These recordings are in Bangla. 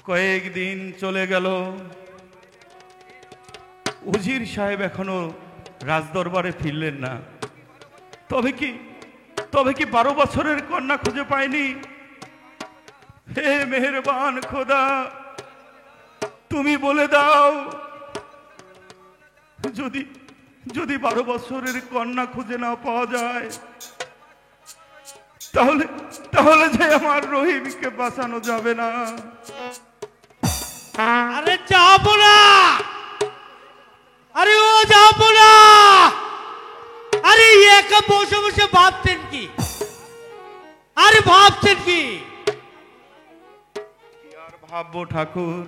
কয়েকদিন চলে গেল, উজির সাহেব এখনো রাজদরবারে ফিরলেন না। তবে কি 12 বছরের কন্যা খুঁজে পায়নি? হে মেহেরবান খোদা, তুমি বলে দাও, যদি 12 বছরের কন্যা খুঁজে না পাওয়া যায়, তাহলে যে আমার রহিমকে বাঁচানো যাবে না। আরে যাবো না, আরে ও যাবো না, আরে একা বসে বসে ভাবছেন কি? আরে ভাবছেন কি? কি আর ভাববো ঠাকুর,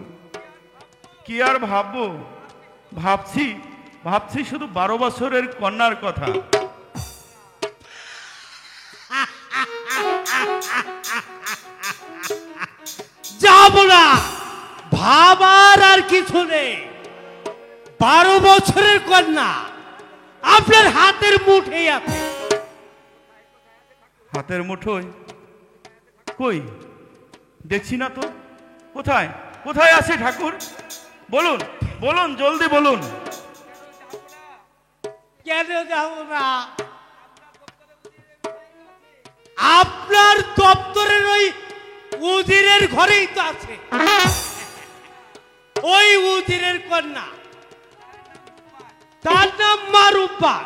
কি আর ভাববো? ভাবছি শুধু 12 বছরের কন্যার কথা। যাবো না, ভাবার আর কিছু নেই। 12 বছরের কন্যা আপনার হাতের মুঠেই আছে। হাতের মুঠোয়? কই দেখছি না তো। কোথায় আছে ঠাকুর? বলুন জলদি বলুন। কেন যাব না? আপনার দপ্তরের ওই উজিরের ঘরেই তো আছে। ওই উজিরের কন্যা, তার নাম মা রূপবান।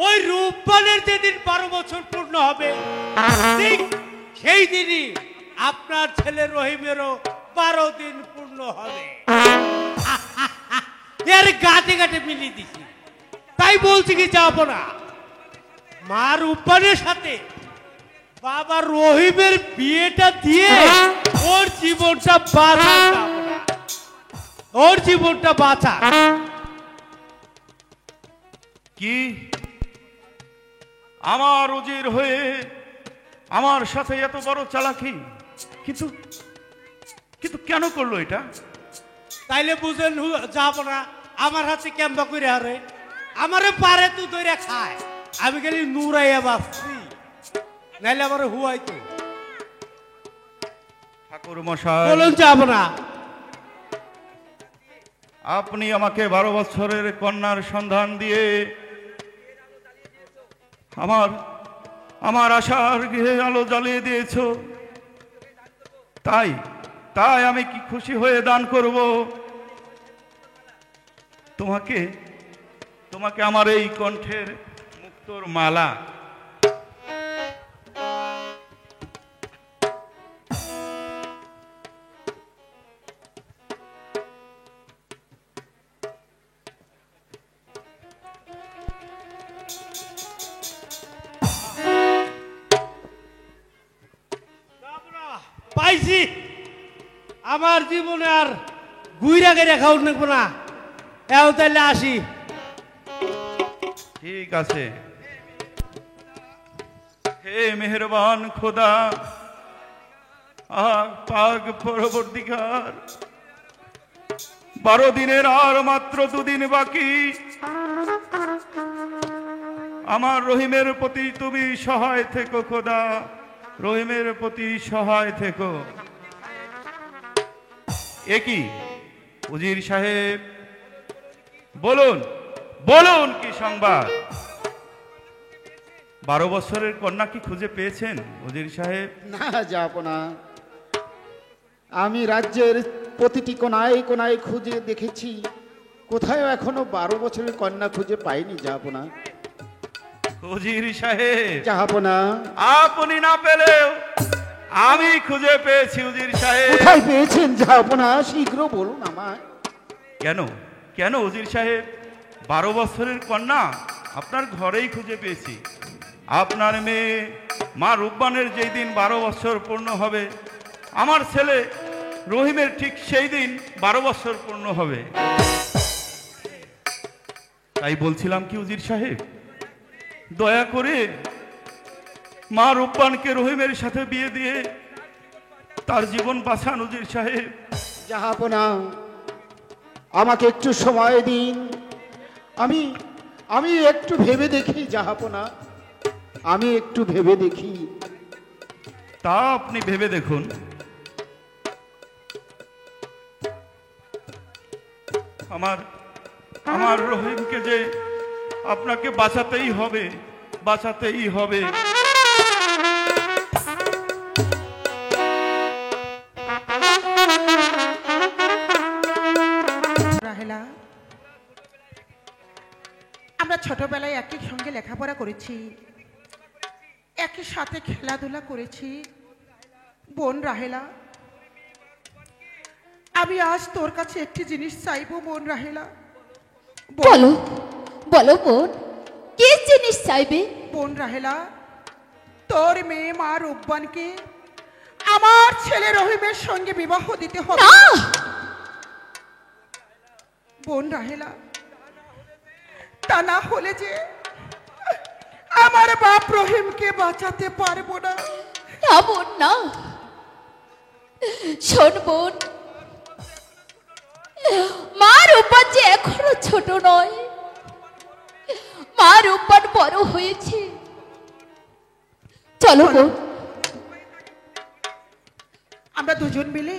ওই রূপবানের যেদিন 12 বছর পূর্ণ হবে, ঠিক সেই দিনই আপনার ছেলে রহিমেরও 12 দিন পূর্ণ হবে। এর গাটে গাটে মিলিয়ে দিছি। তাই বলছি কি যাবো না। মা রূপবানের সাথে বাবা রহিমের বিয়েটা দিয়ে ওর জীবনটা বাঁচা যাবে না। ওর জীবনটা বাঁচা। কি আমার উজির হয়ে আমার সাথে এত বড় চালাকি? কিন্তু কেন করলো এটা? তাইলে বুঝেন যাবো না। আমার হাতে ক্যাম্পা করে হারে আমারে পারে তুই ধরে খায়। আমি খালি নুরাইয়া বাঁচছি, নাইলে আমার হুয়াই তো। ঠাকুর মশাই, বলুন যাবো না। আপনি আমাকে 12 বছরের কন্যার সন্ধান দিয়ে আমার আশার গৃহে আলো জ্বালিয়ে দিয়েছ। তাই আমি কি খুশি হয়ে দান করব তোমাকে আমার এই কণ্ঠের মুক্তোর মালা। পাইছি, আমার জীবনে আর গুইরা গেড়ে খাওয়া নেবো না। এও তাইলে আসি। ঠিক আছে। হে মেহেরবান খোদা, পাক পরবর্তীকার, 12 দিনের আর মাত্র 2 দিন বাকি। আমার রহিমের প্রতি তুমি সহায় থেকো খোদা, রহিমের প্রতি সহায় থেকো। একই উজির সাহেব, বলুন কি সংবাদ? 12 বছরের কন্যা কি খুঁজে পেয়েছেন উজির সাহেব? না যাব না। আমি রাজ্যের প্রতিটি কোনায় কোনায় খুঁজে দেখেছি, কোথাও এখনো 12 বছরের কন্যা খুঁজে পাইনি। যাব না উজির সাহেব, যাব না। আপনি না পেলেও আমি খুঁজে পেয়েছি উজির সাহেব। কোথায় পেয়েছেন? যাব না, শীঘ্র বলুন আমায়। কেন উজির সাহেব? 12 বছরের কন্যা আপনার ঘরেই খুঁজে পেয়েছি। আপনার মেয়ে মা রূপবানের যেই দিন 12 বছর পূর্ণ হবে, আমার ছেলে রহিমের ঠিক সেই দিন 12 বছর পূর্ণ হবে। তাই বলছিলাম কি উজির সাহেব, দয়া করে মা রূপবানকে রহিমের সাথে বিয়ে দিয়ে তার জীবন বাঁচান উজির সাহেব। যাব না, আমাকে একটু সময় দিন। আমি একটু ভেবে দেখি। যাব না, আমি একটু ভেবে দেখি। তা আপনি ভেবে দেখুন। আমার আমার রহিমকে যে আপনাকে বাঁচাতেই হবে, বাঁচাতেই হবে। রাহেলা, আমরা ছোটবেলায় একই সঙ্গে লেখাপড়া করেছি, একই সাথে খেলাধুলা করেছি। বোন রাহেলা, আমি আজ তোর কাছে একটি জিনিস চাইবো বোন রাহেলা। বলো বলো বোন, কি জিনিস চাইবে? বোন রাহেলা, তোর মেয়ে মা রূপবানকে আমার ছেলে রহিমের সঙ্গে বিবাহ দিতে হবে। না, বোন রাহেলা, তা না হলে যে আমার বাপ রহিমকে বাঁচাতে পারবো না। না বোন না, শোন বোন, মা রূপবান যে এখনো ছোট নয়, মা রূপবান বড় হয়েছে। চলো বোন, আমরা দুজন মিলে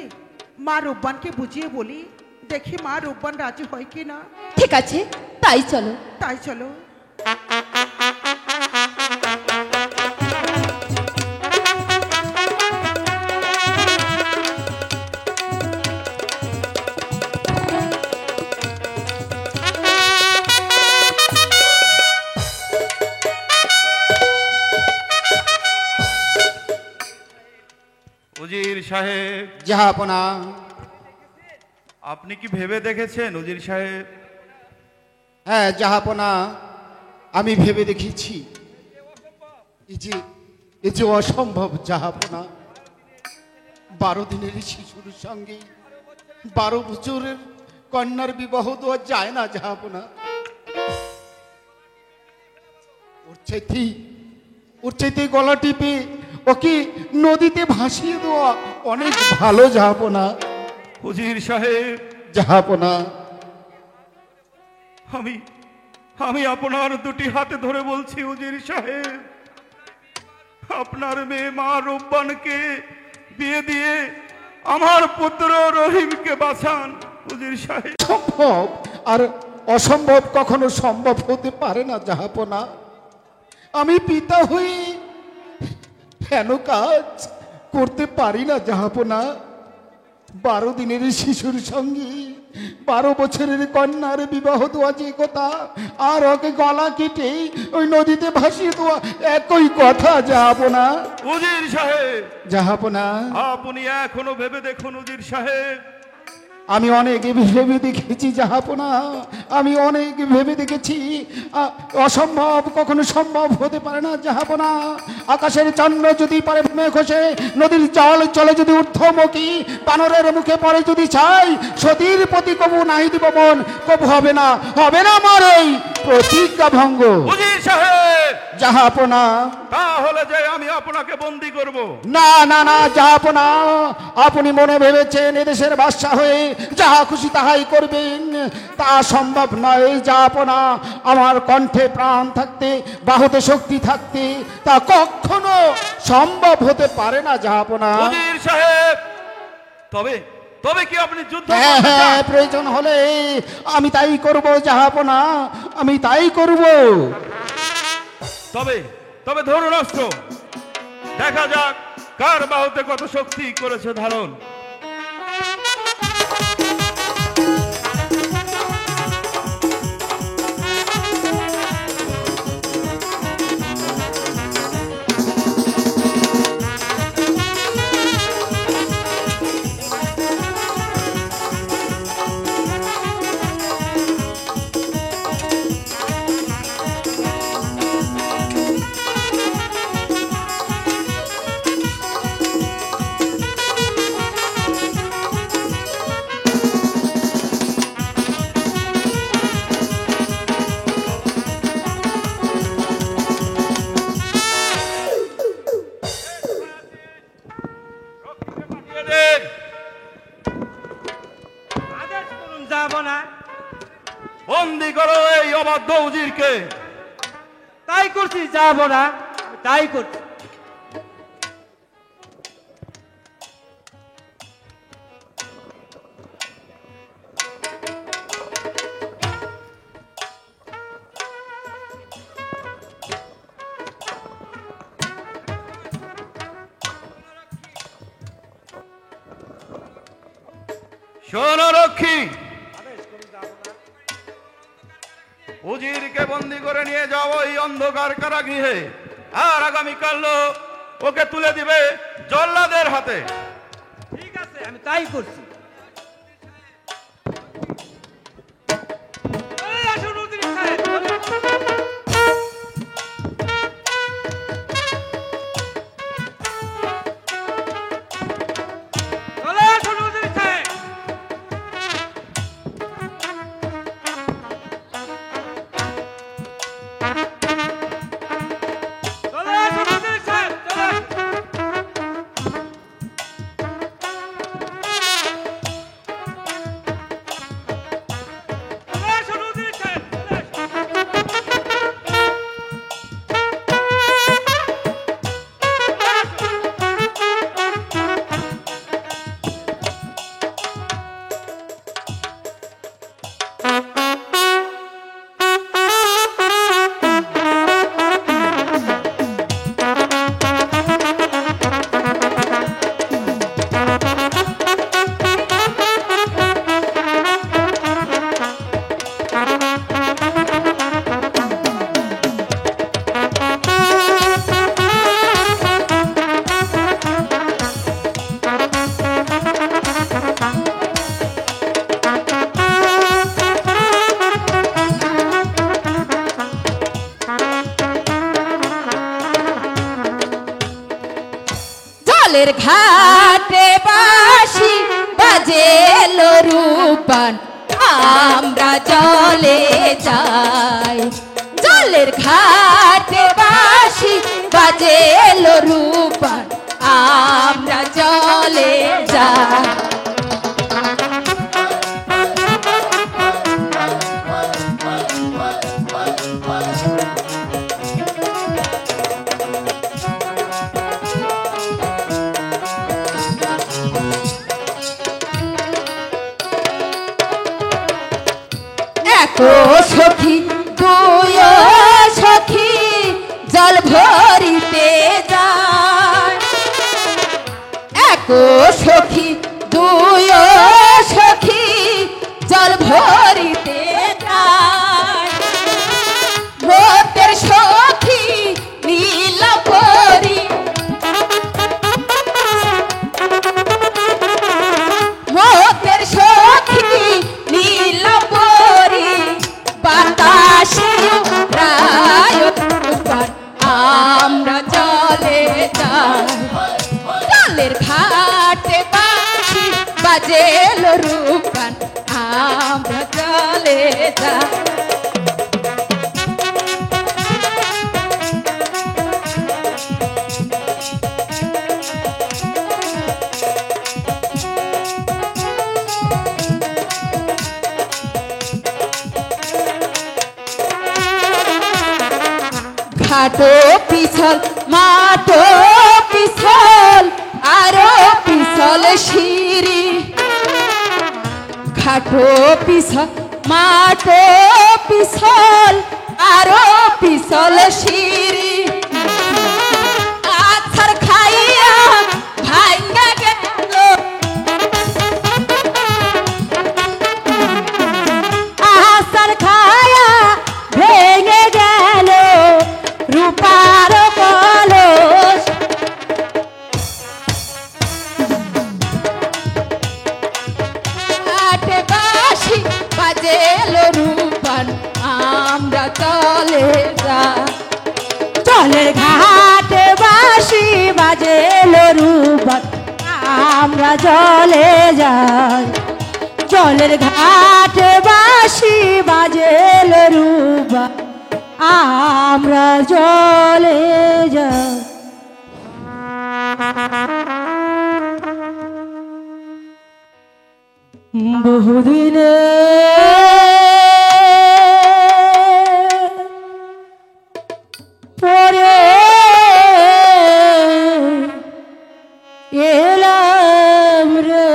মা রূপবানকে বুঝিয়ে বলি, দেখি মা রূপবান রাজি হয় কি না। ঠিক আছে, তাই চলো। তাই চলো। উজির সাহেব, জাহাপনা, আপনি কি ভেবে দেখেছেন উজির সাহেব? হ্যাঁ জাহাপনা, আমি ভেবে দেখেছি। এ যে অসম্ভব জাহাপনা। 12 দিনের শিশুর সঙ্গে 12 বছরের কন্যার বিবাহ দেওয়া যায় না জাহাপনা। ওর চাইতে গলা টিপে ওকে নদীতে ভাসিয়ে দেওয়া অনেক ভালো জাহাপনা। উজির সাহেব, জাহাপনা, আমি আমি আপনার দুটি হাতে ধরে বলছি উজির সাহেব, আপনার মেয়ে মা রূপবানকে বিয়ে দিয়ে আমার পুত্র রহিমকে বাঁচান উজির সাহেব। সম্ভব আর অসম্ভব কখনো সম্ভব হতে পারে না জাহাপনা। আমি পিতা হয়ে কেন কাজ করতে পারি না জাহাপনা। 12 দিনের শিশুর সঙ্গে 12 বছরের কন্যার বিবাহ দেওয়া যে কথা, আর ওকে গলা কেটে ওই নদীতে ভাসিয়ে দেওয়া একই কথা জাহাপনা। উজির সাহেব, জাহাপনা, আপনি এখনো ভেবে দেখুন উজির সাহেব। আমি অনেক ভেবে দেখেছি জাহাপনা, আমি অনেক ভেবে দেখেছি। অসম্ভব কখনো সম্ভব হতে পারে না জাহাপনা। আকাশের চন্দ্র যদি পারে ভূমে খসে, নদীর জল চলে যদি ঊর্ধ্বমুখী, বানরের মুখে পড়ে যদি চাই, সতীর প্রতি কবু নাহি দিব মন, কবু হবে না আমার এই প্রতিজ্ঞা ভঙ্গ। উজির সাহেব, জাহাপনা, তাহলে যে আমি আপনাকে বন্দী করব? না না না জাহাপনা, আপনি মনে ভেবেছেন এদেশের বাদশা হয়ে যাহা খুশি তাহাই করবেন, তা সম্ভব নয় জাহাপনা। আমার কণ্ঠে প্রাণ থাকতে, বাহুতে শক্তি থাকতে তা কখনো সম্ভব হতে পারে না জাহাপনা। উজির সাহেব, তবে তবে কি আপনি যুদ্ধ হ্যাঁ করতে হ্যাঁ, চান? প্রয়োজন হলে আমি তাই করব জাহাপনা, আমি তাই করব। তবে তবে ধরুন অস্ত্র, দেখা যাক কার বাহুতে কত শক্তি করেছে ধারণ। আদেশ করুন যাবো না। বন্দি করো এই অবাধ্য উজিরকে। তাই করছি, যাবো না, তাই করছি। শোনো রক্ষী, উজিরকে বন্দি করে নিয়ে যাও ওই অন্ধকার কারাগৃহে, আর আগামীকাল ওকে তুলে দিবে জল্লাদের হাতে। ঠিক আছে, আমি তাই করছি। এই আসুন উজির সাহেব, চলে আসুন উজির সাহেব। চলে আসুন উজির সাহেব, চলে আসুন। চলে আসুন উজির সাহেব, চলে আসুন। জলের ঘাটে বাঁশি বাজে রূপান, আমরা জলে যাই। জলের ঘাটে বাঁশি বাজে রূপান, আমরা জলে যাই। ও সখী তুই সখী জল ভরিতে যায়, এক সখী দুই সখী জল ভরিতে যায়। মোদের সখী নীলপরি, মোদের সখী নীলপরি বাতাসে রায়, আমরা চলে যাই। জলের ঘাটে বাঁশি বাজে রূপান, আমরা চলে যাই। ঘাটো পিছল মাটো পিছল আরো পিছল সিঁড়ি, ঘাটো পিছল মাটো পিছল আরো পিছল সিঁড়ি। আছাড় খাইয়া ভাঙ্গা গেল, আছাড় খাইয়া ভেঙে গেল রূপার কলস। ঘাটে বাঁশি বাজে রূপান, আমরা চলে যাই। জলের ঘাটে বাঁশি বাজে রূপান, আমরা চলে যাই। জলের ঘাটে বাঁশি বাজে রূপান, আমরা চলে যাই। বহুদিনে পরে এলাম রে,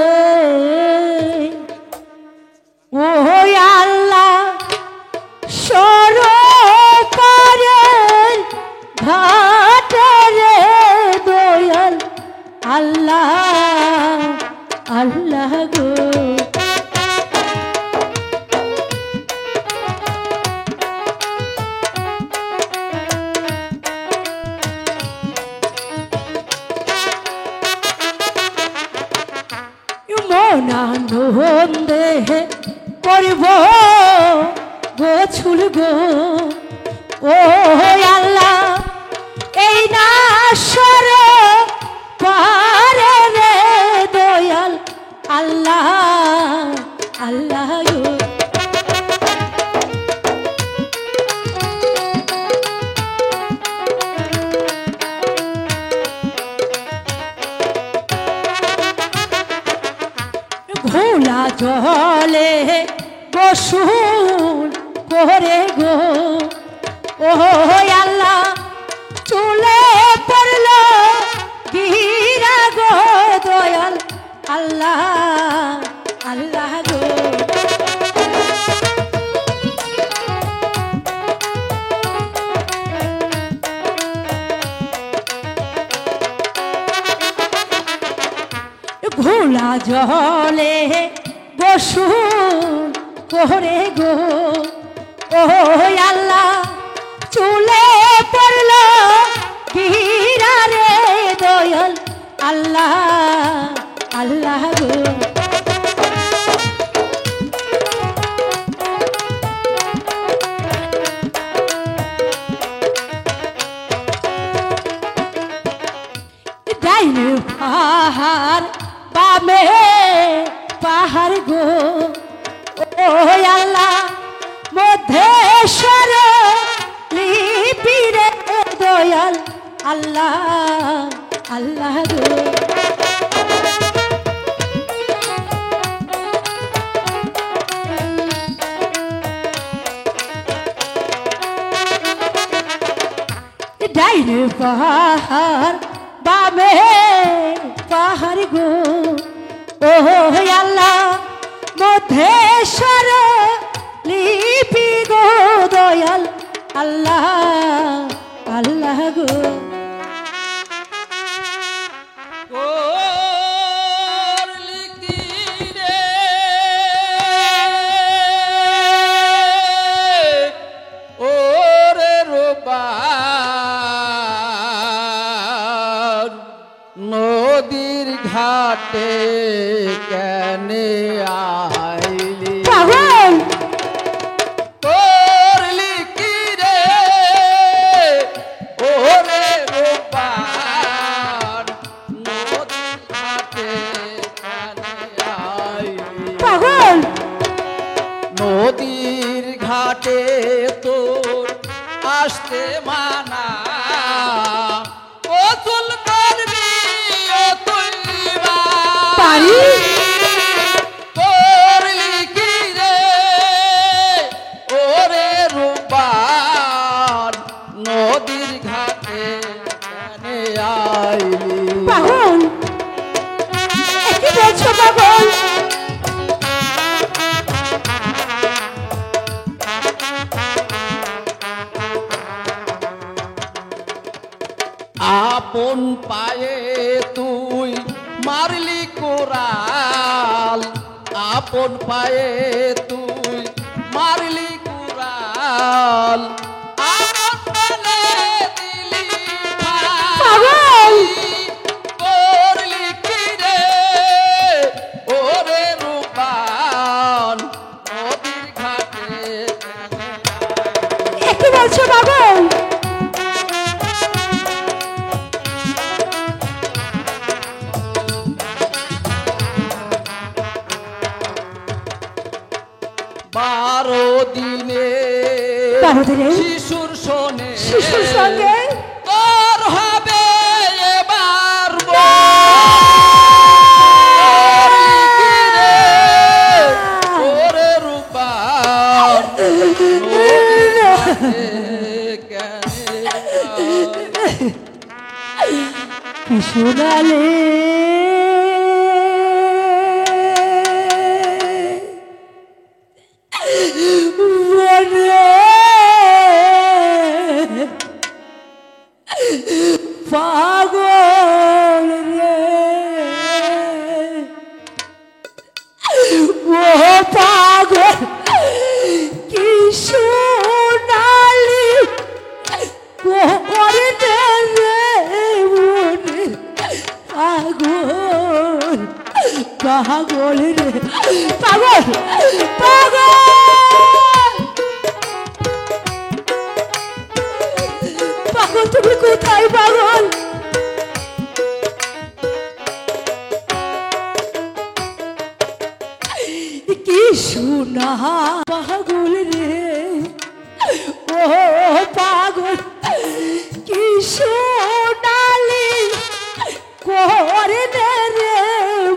ও আল্লাহ সরকারের ঘাটে রে দয়াল, আল্লাহ আল্লাহ গো। কোন দেহে করব গোছুল গো ও আল্লাহ এই না সর পারে রে দয়াল আল্লাহ আল্লাহ গো ঘোলা জলে গোসল করে গো ও আল্লাহ চুলে পড়ল গিরা গো দয়াল আল্লাহ আল্লাহ গো ঘোলা জলে গোসল করে গো ও আল্লাহ চুলে পড়ল গিরা রে দয়াল আল্লাহ আল্লাহ গো ডাইন পাহাড় বামে পাহাড় গো ও আল্লাহ মধ্যেশ্বর লিপিরে দয়াল আল্লাহ আল্লাহ গো ডাইন পাহাড় বামে পাহাড় গো ও আল্লাহ মধ্যেশ্বর লিপি গো দয়াল আল্লাহ আল্লাহ গো করলি কি রে ওরে রোবার নদীর ঘাটে কেনে আইলি পাগল করলি কি রে ওরে রোবার নদীর ঘাটে কেনে আইলি পাগল নদীর ঘাটে তোর আসতে মানা গোসল করবি ও তুই পারি করলি কি রে ওরে রূপার নদীর ঘাটে কেনে আইলি পাগল একই বলছো পাগল আপন পায়ে তুই মারলি কোরাল আপন পায়ে তুই মারলি কোরাল আপন প্রাণে দিলি পাগল করলি কি রে ওরে রূপান নদীর ঘাটে একই বলছো পাগল বারো দিনে 12 দিনে শিশুর শোনে শিশুর সঙ্গে তোর হবে এবার ওরে রূপা কি শোনালে পাগল রে ও পাগল কি শোনালি করে রে মনে পাগল পাগল রে পাগল পাগল পাগল তুমি কোথায় পাগল কি শোনা পাগল রে ও পাগল কি সোনালি করে রে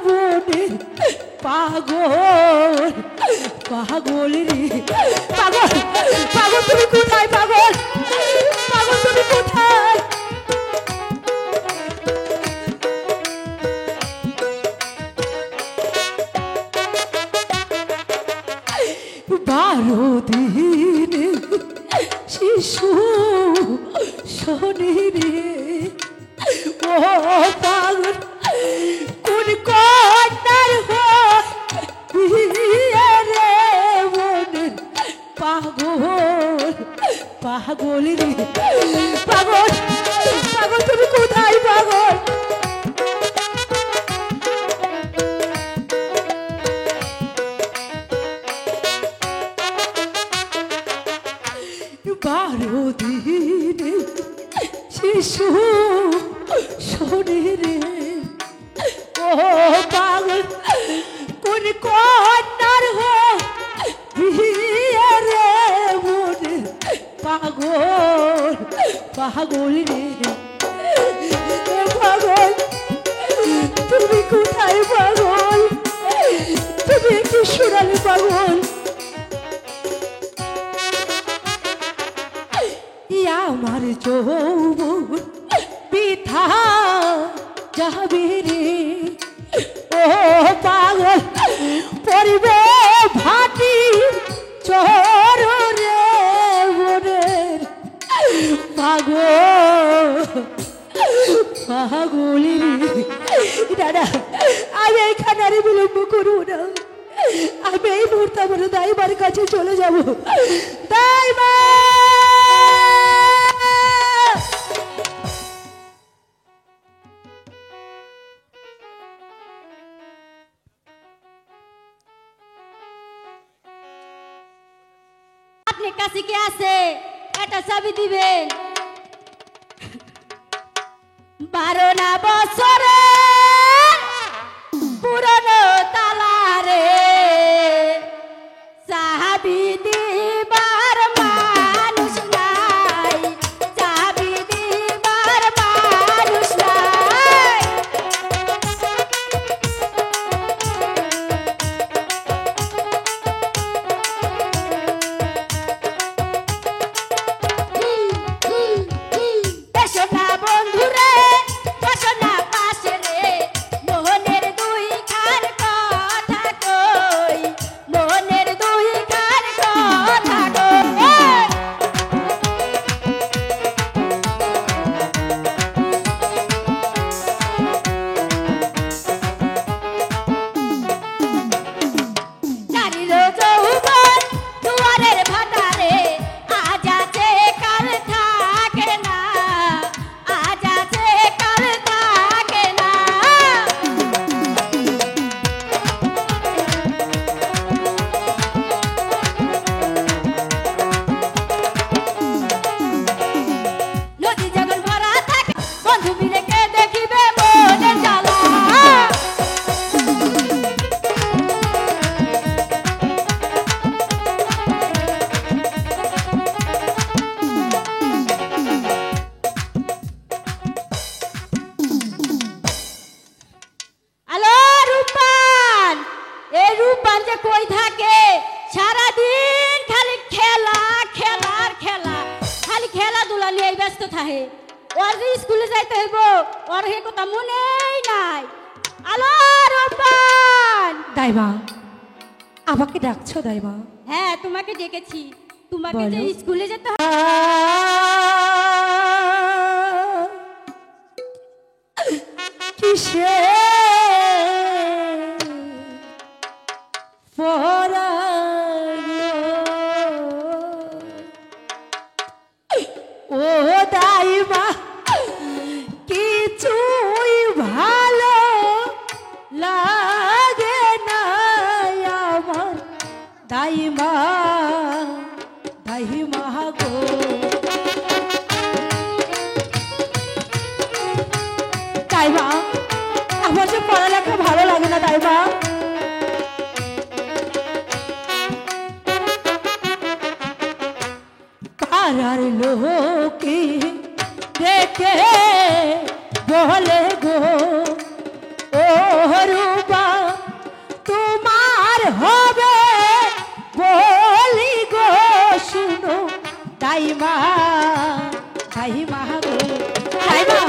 বনে পাগল পাগল রে পাগল পাগল তুমি কোথায় পাগল পাগল তুমি কোথায় বারো দিন শিশু শনি রে ও পাগল কোন কন্যার বিয়ে রে মনের পাগল পাগল রে পাগল পাগল তুমি কোথায় পাগল বারো দিন শিশু শনি রে ও পাগল কোন কন্যার বিয়ে রে মনে পাগল পাগল রে পাগল তুমি কোথায় পাগল তুমি কি শোনালে পাগল আমার যৌবন বৃথা যাবে রে ও পাগল পরিবে ভাটি চর রে মনের পাগল পাগল রে দাদা আমি এইখানে আর বিলম্ব করবো না আমি এই মুহূর্তে আমার দাইবার কাছে চলে যাব দাইবা আপনার কাছে কি আছে একটা চাবি দিবেন 12 না বছরে পুরনো তালা রে চাবি দিবার মানুষ নাই চাবি দিবার মানুষ নাই এসো না বন্ধুরে এসো না পাশে রে মোহনের দুই খান কথা কই মোহনের দুই খান কথা কই নারীর যৌবন দুয়ারের ভাটারে আজ আছে কাল থাকে না আজ আছে কাল থাকে না নদী যখন ভরা থাকে বন্ধু মিলে কে দেখিবে মনের জ্বালা হ্যালো রূপান এই রূপান যে কই থাকে সারা দিন খালি খেলা খেলার খেলা খালি খেলাধুলা নিয়ে ব্যস্ত থাকে ওর যে স্কুলে যাইতে হইব ওর হে কথা মনেই নাই হ্যালো রূপান দাইমা আমাকে ডাকছো দাইমা হ্যাঁ তোমাকে ডেকেছি তোমাকে যে বলো। স্কুলে যেতে হবে কিসে ও দাইমা কিছুই ভালো লাগে কে বলে গো ও রূপা তোমার হবে বলি গো শুনো দাইমা দাইমা গো দাইমা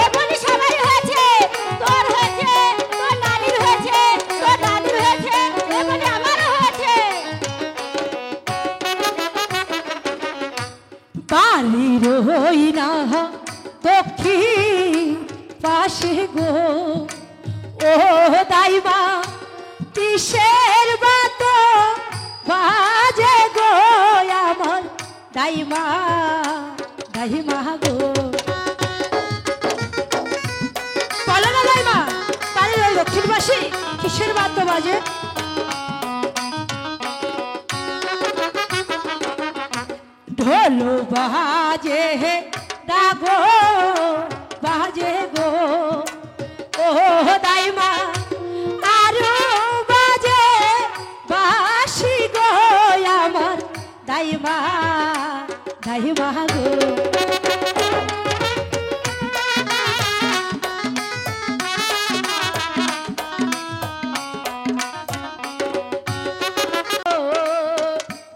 এখনই সবারই হয়েছে, তোর হয়েছে, তোর নানির হয়েছে, তোর দাদির হয়েছে, এখনই আমারও হয়েছে। বালির হই না দক্ষিণ পাশে গো ও দাইমা কিসের বাত বাজে গো আমার দাইমা দাইমা গো বলো না দাইমা বালির ওই দক্ষিণ পাশে কিসের বাত বাজে ঢোল বাজে ডাগো বাজে গো ও দাইমা আরো বাজে বাসি গো আমার দাইমা দাইমা গো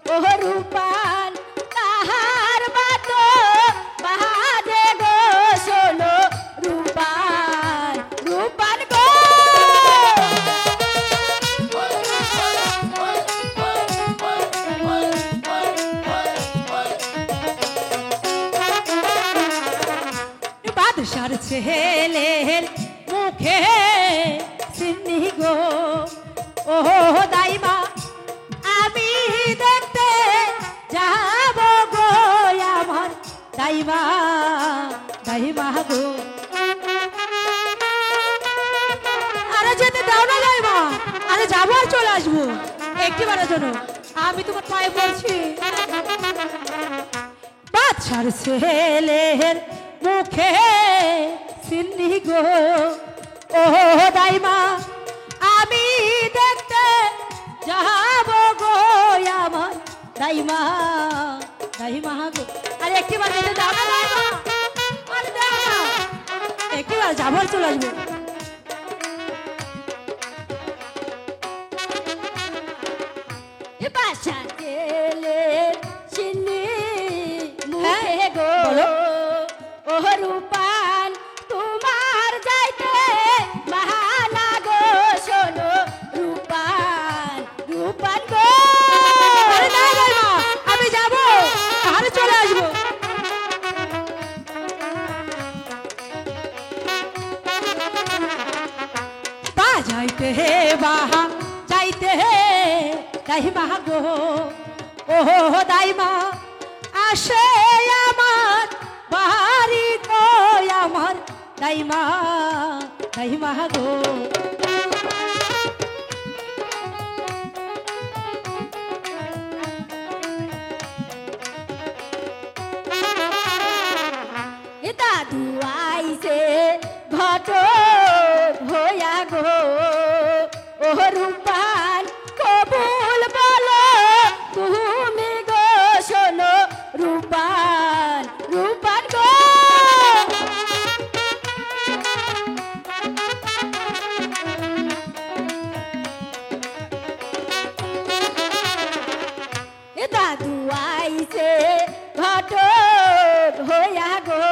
ও রূপাল তাহার বাত বাজে গো শোনো রূপাল রূপাল গো বাদশার ছেলের মুখে সিন্নি গো ও দাইমা আমি দেখতে যাব গো আমার দাইমা দাইমা গো আরে যেতে দাও না দাইমা আরে যাবো আর চলে আসবো একটিবারের জন্য আমি তোমার পায়ে পড়ছি বাদশার ছেলের মুখে সিন্নি গো ও দাইমা আমি দেখতে যাব গো আমার দাইমা দাইমা গো আরে একটিবার যেতে দাও না দাইমা আরে দাও না একটিবার যাবো আর চলে আসবো বাসা গেলে চিনি মুখে হ্যাঁ, গো বলো। ও রূপাল তোমার যাইতে বাহানা গো শোনো রূপাল রূপাল গো আরে না দাইমা আমি যাবো আরে চলে আসবো বাজাইতে হে বাহা যাইতে হে দাইমা গো ও দাইমা আসে আমার বাড়ি গো আমার দাইমা দাইমা গো দাদু আইছে ঘট হইয়া গো ও রূপাল কবুল বলো তুমি গো শোনো রূপাল রূপাল গো দাদু আইছে ঘট হইয়া গো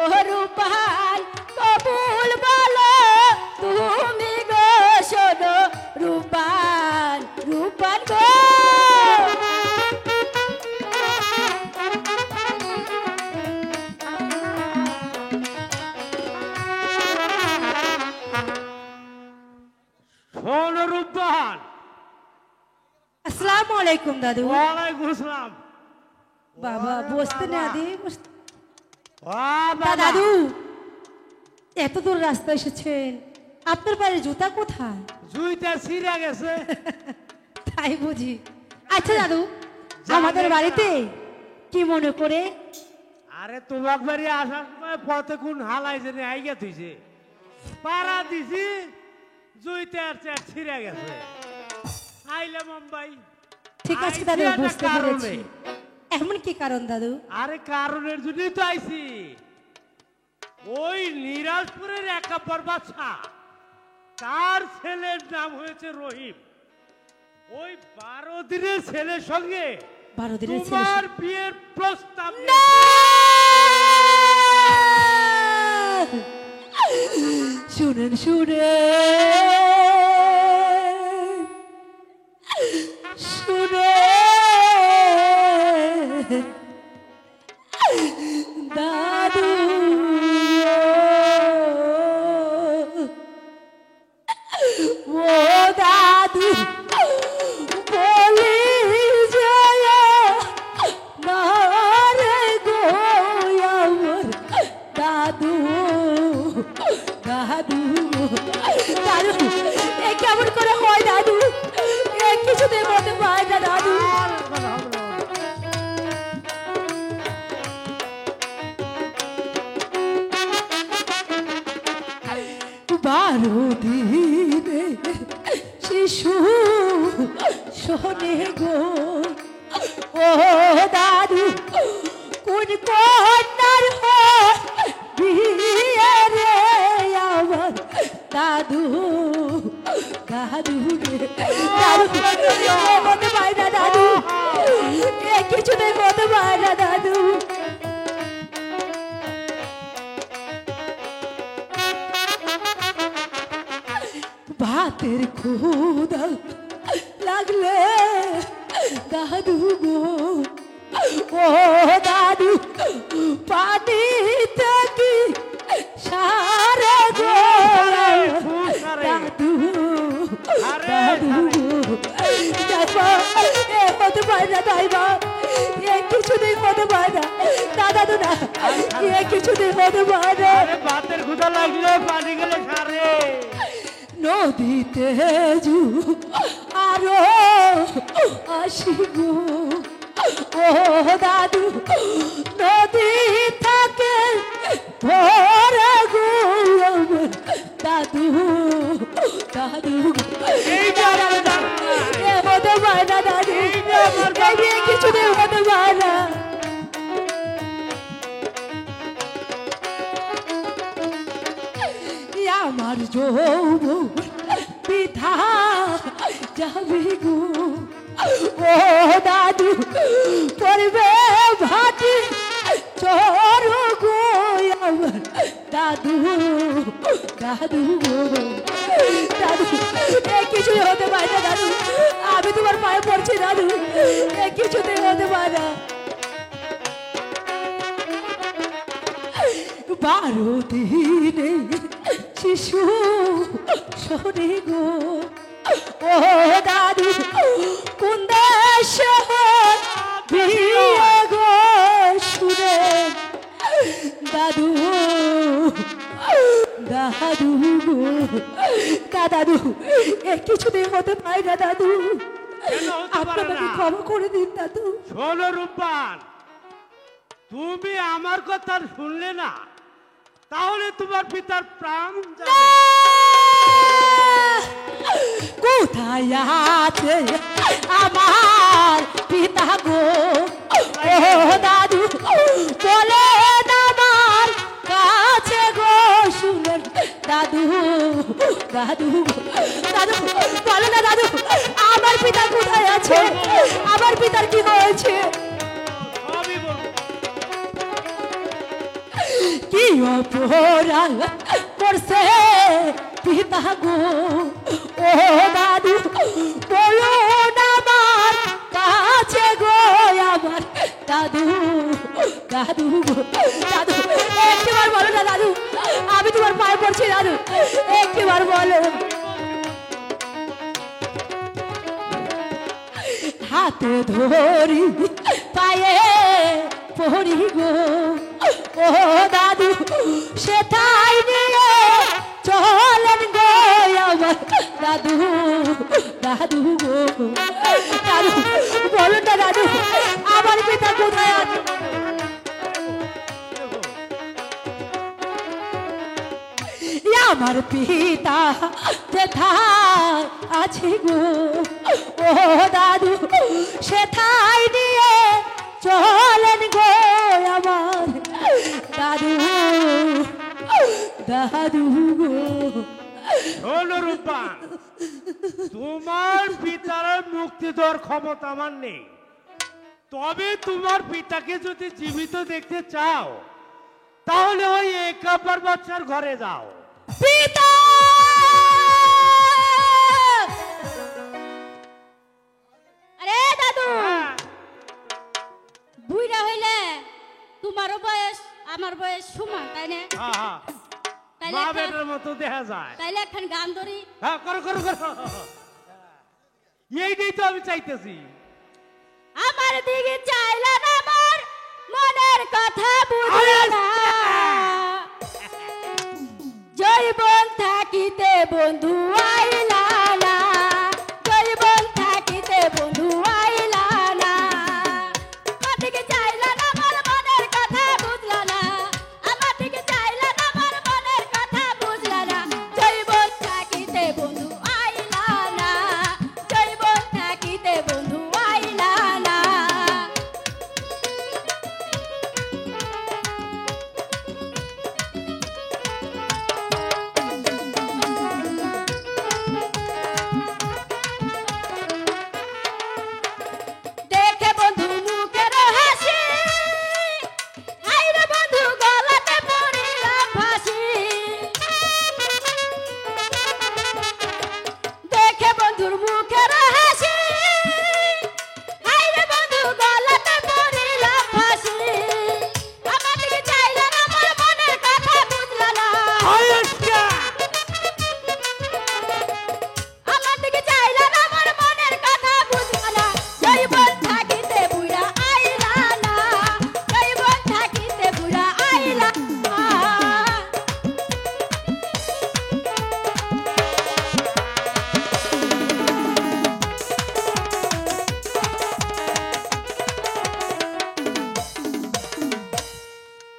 ও রূপাল কবুল বলো তুমি গো শোনো রূপাল রূপাল গো শোন রূপবান। আসসালামু আলাইকুম দাদু ওয়ালাইকুম আসসালাম। বাবা বসতে না দি বসতে বাবা দাদু এত দূর রাস্তা এসেছেন আপনার পায়ের জুতা কোথায় জুইটা ছিঁড়ে গেছে। তাই বুঝি আচ্ছা দাদু আমাদের বাড়িতে কি মনে করে আরে তোমার বাড়ি আসার সময় পথে কোন হালাই জেনে আইগা থইছে পাড়া দিছি জুইতে আর চার ছিঁড়ে গেছে আইলে মুম্বাই ঠিক আছে দাদু আইসি একটা বুঝতে কারণে। পেরেছি এমন কি কারণ দাদু? আরে কারণের জন্যই তো আইছি। ওই নিরাজপুরের একাব্বর বাদশা, তার ছেলের নাম হয়েছে রহিম। ওই 12 দিনের ছেলের সঙ্গে 12 দিনের ছেলে? তোমার বিয়ের প্রস্তাব না! শুনেন দাদু, ও দাদু বলি যায় না রে গো আমার দাদু, দাদু, দাদু, এ কেমন করে হয় দাদু? এ কিছুতে হতে পারে না দাদু। 12 দিনে শিশু শোনে গো, ও দাদু কোন কন্যার বিয়ে রে আমার দাদু, দাদু দাদু, হতে পারে না দাদু, এ কিছুতে হতে পারে না দাদু। ভাতের ক্ষুধা লাগলে দাদু গো, ও দাদু পানিতে কি সারা গো দাদু, দাদু দাদা, এ হতে পারে না দাইবা, এ কিছুতেই হতে পারে না দাদু, না এ কিছুতেই হতে পারে না। ভাতের ক্ষুধা লাগলে পানি গেলে সারে। নদীতে জু আরো আসি গো, ও দাদু নদী থাকে ভরে গো আমার দাদু, দাদু এ হতে পারে না দাদু, কিছুতে হতে পারে না। আমার যৌবন পিঠা যাবে গো, ও দাদু পড়বে ভাটি চর গো আমার দাদু, দাদু গো, দাদু এ কিছুই হতে পারে না দাদু, আমি তোমার পায়ে পড়ছি দাদু, এ কিছুতেই হতে পারে না। 12 দিনে শিশু শোনে গো, ও দাদু কোন দেশে বিয়ে গো শুনে দাদু, দাদু গো, দাদু এ কিছুতেই হতে পারে না দাদু, আপনাকে ক্ষমা করে দিন দাদু। শোনো রূপবান, তুমি আমার কথা শুনলে না, তাহলে তোমার পিতার প্রাণ যাবে। কোথায় আছে আমার পিতা গো, ও দাদু বলেন আমার কাছে গো শুনেন দাদু, দাদু, দাদু বলো না দাদু, আমার পিতা কোথায় আছে, আমার পিতার কি হয়েছে? সবই বলবো। কি অপরাধ করছে পিতা গো, ও দাদু বলো না আমার কাছে গো আমার দাদু, দাদু গো, দাদু একটিবার বলো না দাদু, আমি তোমার পায়ে পড়ছি দাদু, একটিবার বলো। হাতে ধরি পায়ে পড়ি গো, ও দাদু সেটাই নিয়ে চলেন গো আমার দাদু, দাদু গো, দাদু বলুন না দাদু আমার পিতা কোথায় আছে? আমার পিতা যেথায় আছে গো, ও দাদু সেথায় নিয়ে চলেন গো আমার দাদু দাদু গো। শোনো রূপবান, তোমার পিতার মুক্তি দেওয়ার ক্ষমতা আমার নেই, তবে তোমার পিতাকে যদি জীবিত দেখতে চাও তাহলে ওই একাবার বাচ্চার ঘরে যাও। পিতা আরে দাদু, বুইড়া হইলে তোমারও বয়স আমার বয়স সমান, তাই না? হ্যাঁ হ্যাঁ, তাইলে মা একটা- বেটার মতো দেখা যায়। তাইলে এখন গান ধরি। হ্যাঁ, করো করো করো, এইটাই তো আমি চাইতেছি। আমার দিকে চাইলা না, আমার মনের কথা বুঝলা না। জৈবন থাকিতে বন্ধু আইলা না, জৈবন থাকিতে বন্ধু আইলা না। আমার দিকে চাইলা না, আমার মনের কথা বুঝলা না। আমার দিকে চাইলা না, আমার মনের কথা বুঝলা না। জৈবন থাকিতে বন্ধু আইলা না, জৈবন থাকিতে বন্ধু আইলা না। দেখে বন্ধু মুখের হাসি, হাইরে বন্ধু গলাতে পড়িলাম ফাঁসি। দেখে বন্ধুর মুখের হাসি, হাইরে বন্ধু গলাতে পড়িলাম ফাঁসি। আমার দিকে চাইলা না, আমার মনের কথা বুঝলা না। আমার দিকে চাইলা না, আমার মনের কথা বুঝলা না। জৈবন থাকিতে বুইড়া আইলা না, জৈবন থাকিতে বুইড়া আইলা না।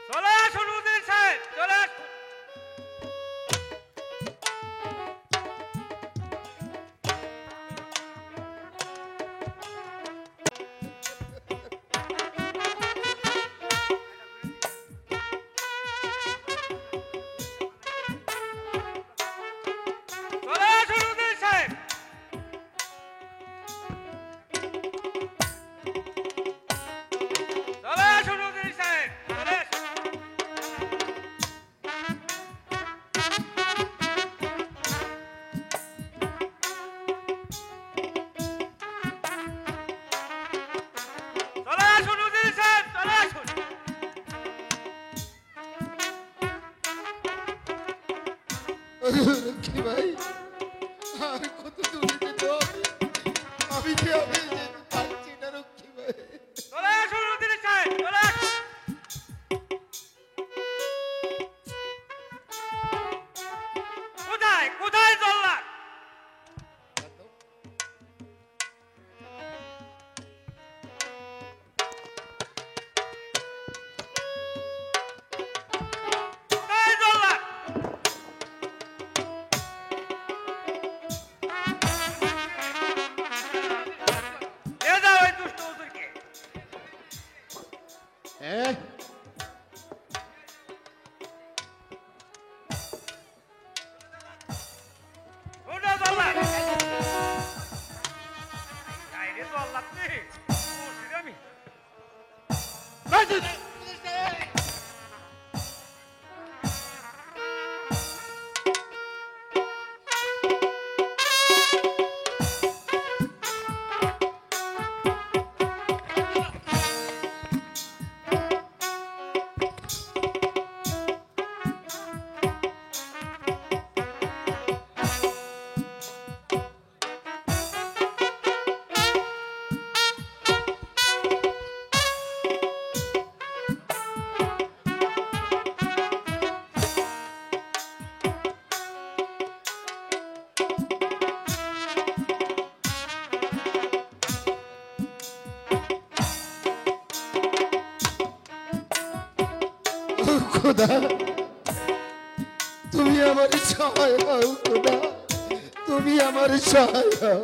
চলে আসুন উজির সাহেব, চলে আসুন। চলে আসুন উজির সাহেব। চলে আসুন উজির সাহেব, চলে আসুন। চলে আসুন উজির সাহেব, চলে আসুন। রক্ষী ভাই, আর কত দূরে যেতে হবে? আমি যে যেতে পারছি না রক্ষী ভাই। চলে আসুন উজির সাহেব, চলে আসুন। কোথায় কোথায় জল্লাদ? কোথায় জল্লাদ? এ যাও এই দুষ্ট হুজুরকে। হ্যাঁ, কোথায় জল্লাদ? বাইরে জল্লাদ নেই। বলছি আমি। খোদা, তুমি আমার সহায় হও খোদা, তুমি আমার সহায় হও।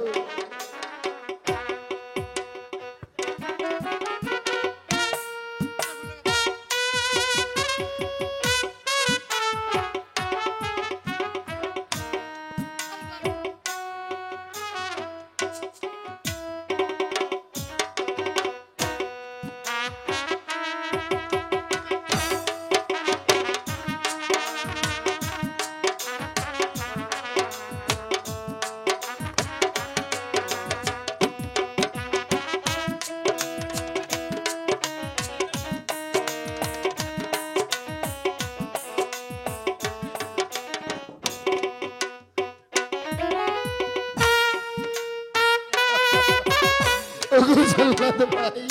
জল্লাদ ভাই,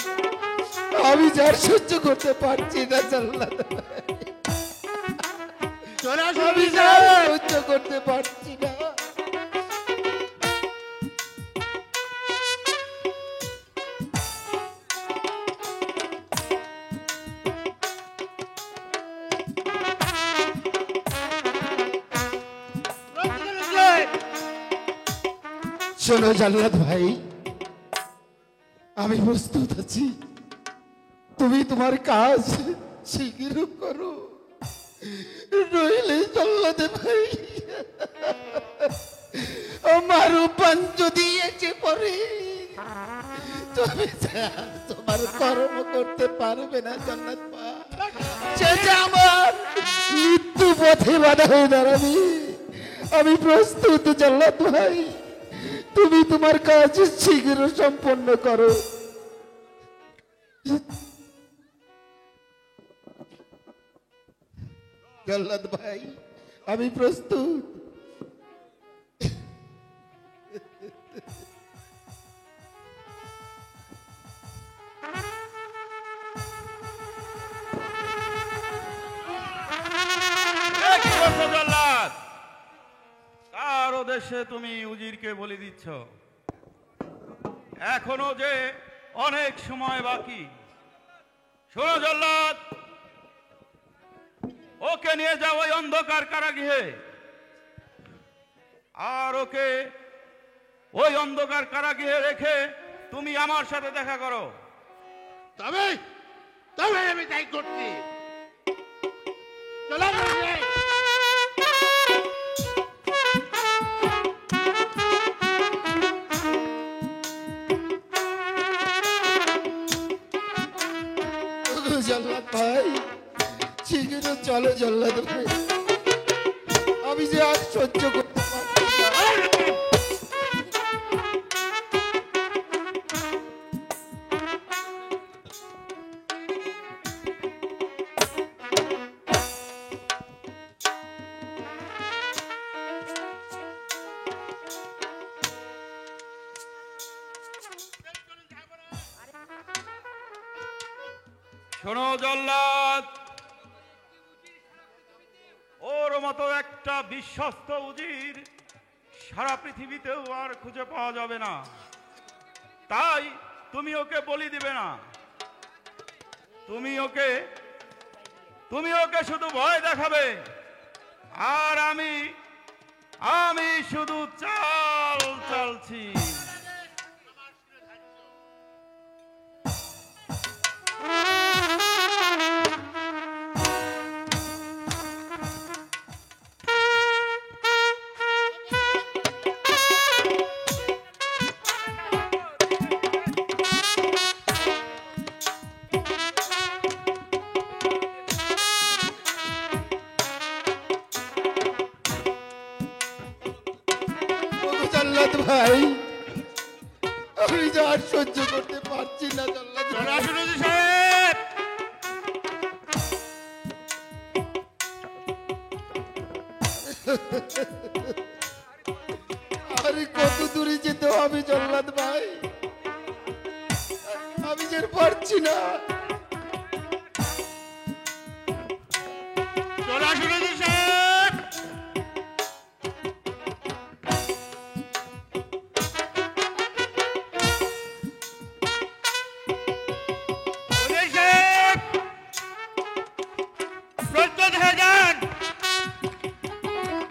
আমি যার সহ্য করতে পারছি না জল্লাদ ভাই, আমি যার সহ্য করতে পারছি না। শোনো জল্লাদ ভাই, আমি প্রস্তুত আছি, তুমি তোমার কাজ শীঘ্র করো, নইলে জল্লাদ ভাই আমার উপান যদি এসে পড়ে তুমি তোমার কর্ম করতে পারবে না জল্লাদ ভাই, সে যে আমার মৃত্যু পথে বাধা হয়ে দাঁড়াবে। আমি প্রস্তুত জল্লাদ ভাই, তুমি তোমার কাজ শীঘ্র সম্পন্ন করো। জল্লাদ ভাই, আমি প্রস্তুত। কি করছো জল্লাদ? কার উদ্দেশ্যে তুমি উজিরকে বলে দিচ্ছ? এখনো যে অনেক সময় বাকি। শোনো জল্লাদ, ওকে নিয়ে যাও ওই অন্ধকার কারাগৃহে, আর ওকে ওই অন্ধকার কারাগৃহে রেখে তুমি আমার সাথে দেখা করো। তবে তবে আমি তাই করছি। চলো জল্লাদ ভাই, শীঘ্র চলো জল্লাদ ভাই, আমি যে আর সহ্য করতে পারছি না। শোনো জল্লাদ, ওর মতো একটা বিশ্বস্ত উজির সারা পৃথিবীতেও আর খুঁজে পাওয়া যাবে না। তাই তুমি ওকে বলি দিবে না, তুমি ওকে শুধু ভয় দেখাবে, আর আমি শুধু চাল চালছি। জল্লাদ ভাই, আমি যে আর সহ্য করতে পারছি না জল্লাদ ভাই। সাহেব, আরে কত দূরে যেতে হবে জল্লাদ ভাই, আমি যে আর পারছি না।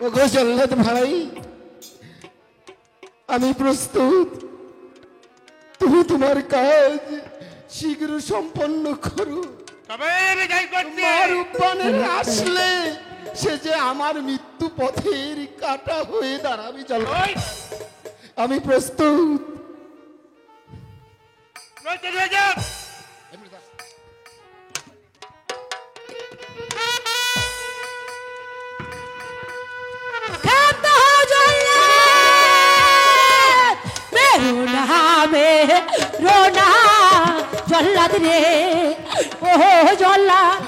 ওগো জল্লাদ ভাই, আমি প্রস্তুত, তুমি তোমার কাজ শীঘ্র সম্পন্ন করো। তবে আমি তাই করছি। আমার উপানের আসলে সে যে আমার মৃত্যু পথের কাটা হয়ে দাঁড়াবে জল্লাদ, ওই, আমি প্রস্তুত। প্রস্তুত হয়ে যাও। ক্ষান্ত হও জল্লাদ, মেরো না জল্লাদ রে, ও জল্লাদ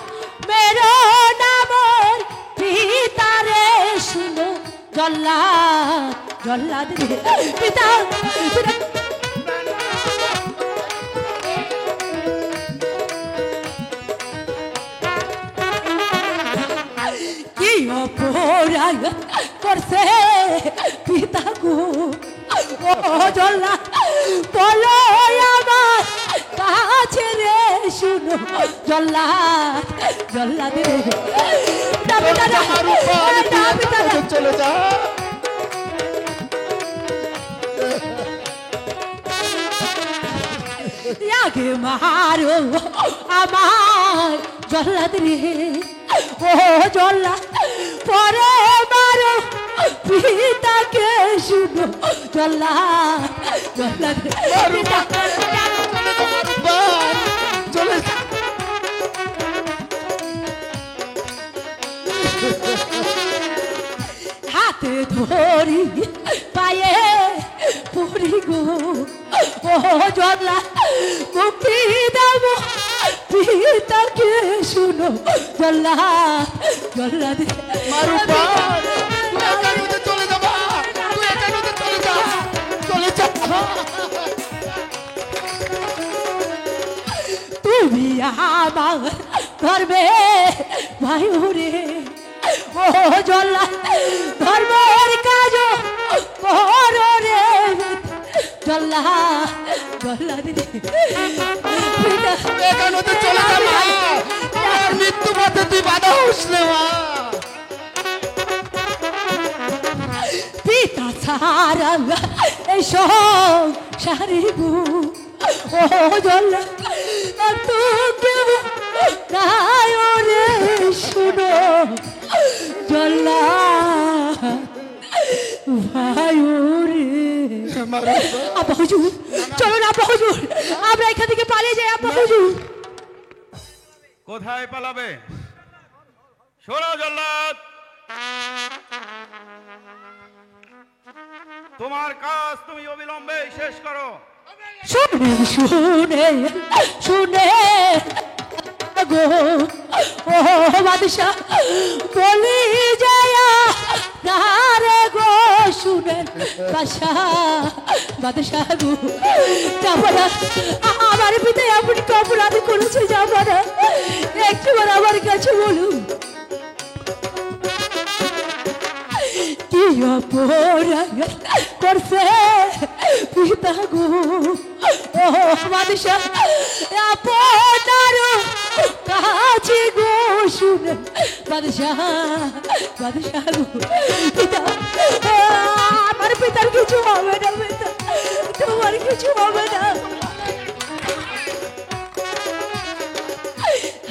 মেরো না মোর পিতা রে, শুনো জল্লাদ রে, পিতা অপরাধ করছে পিতা গো ও জল্লা বলো আমার কাছে রে শুনো জল্লা জল্লা দে চলে যা আগে মারো আমার জল্লাদ রে ও জল্লা পরে মারো পিতাকে শুনো জল্লা জল্লাদ চলে যা হাতে ধরি পায়ে পড়ি গো ও জল্লা মুক্তি দেব পিতাকে শুনো জল্লা জল্লা দে চলে যাবা চলে যা চলে যা তুমি আমার করবে ভাইরে ও জল্লা ধর্মের কাজ করো রে জল্লা জল্লা দিদি এখানে চলে যা মা আমার মৃত্যু পথে তুই বাধা হোস না মা পিতা ছাড়া এই সংসারে গো ও জল্লা তো কেউ নাই রে শুনো জল্লা ভাই রে আব্বা হুজুর চলো না আব্বা হুজুর আমরা এখান থেকে পালিয়ে যাই আব্বা হুজুর কোথায় পালাবে? শোনো জল্লাদ, তোমার কাজ তুমি অবিলম্বে শেষ করো। শুনে শুনে শুনে গো ও বাদশা বলি যায় রে গো শুনে বাদশা বাদশা গো যাবনা আমার পিতা এমন অপরাধ করেছে যাবনা একটিবার আমার কাছে বলুন কি অপরাধ করছে পিতা গো ও বাদশা আপনার কাছে গো শুনে বাদশা বাদশা গো পিতা আমার পিতার কিছু হবে না পিতা তোমার কিছু হবে না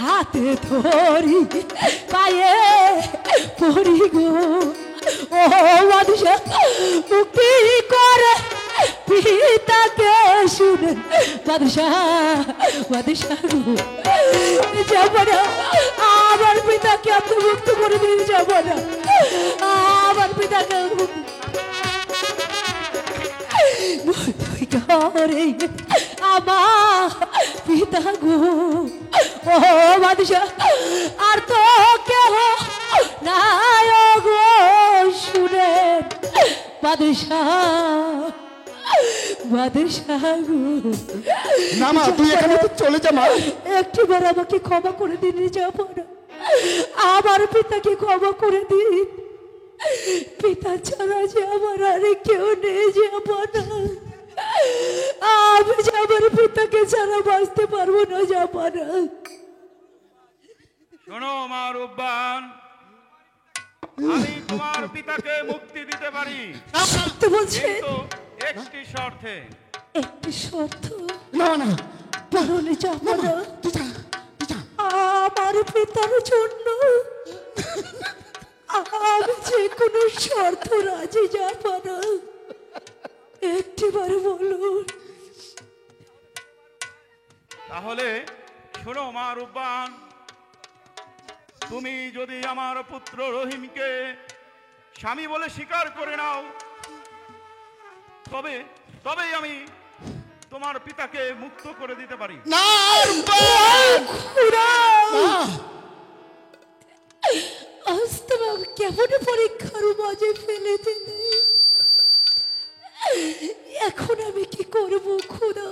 হাতে ধরি পায়ে পড়ি গো ও বাদশা মুক্তি করে পিতাকে শুনে বাদশা বাদশা যাব না আমার পিতাকে আপনি মুক্ত করে দিন যাব না আমার পিতাকে ঘরে আমার পিতা গো ও বাদশা আর তো কেহ নাই গো শুনে বাদশা বাদশা গো না মা তুই এখানে তো চলে যা মা একটিবার আমাকে ক্ষমা করে দিন যাব না আমার পিতাকে ক্ষমা করে দিন পিতা ছাড়া যে আমার আর কেউ নেই যাব না আমি যে আমার পিতাকে ছাড়া বাঁচতে পারবো না যাব না শোনো মা রূপবান, আমি তোমার পিতাকে মুক্তি দিতে পারি, সত্যি বলছেন কিন্তু একটি শর্তে। একটি শর্ত না না পারলে যাব না তুই যা তুই যা আমার পিতার জন্য আমি যে কোনো শর্ত রাজি যাব না একটিবার বলুন তাহলে শোনো মা রূপবান, তুমি যদি আমার পুত্র রহিমকে স্বামী বলে স্বীকার করে নাও তবে তবেই আমি তোমার পিতাকে মুক্ত করে দিতে পারি। না আজ তোমাকে কেমন পরীক্ষার মাঝে ফেলে দিলে এখন আমি কি করব খোদা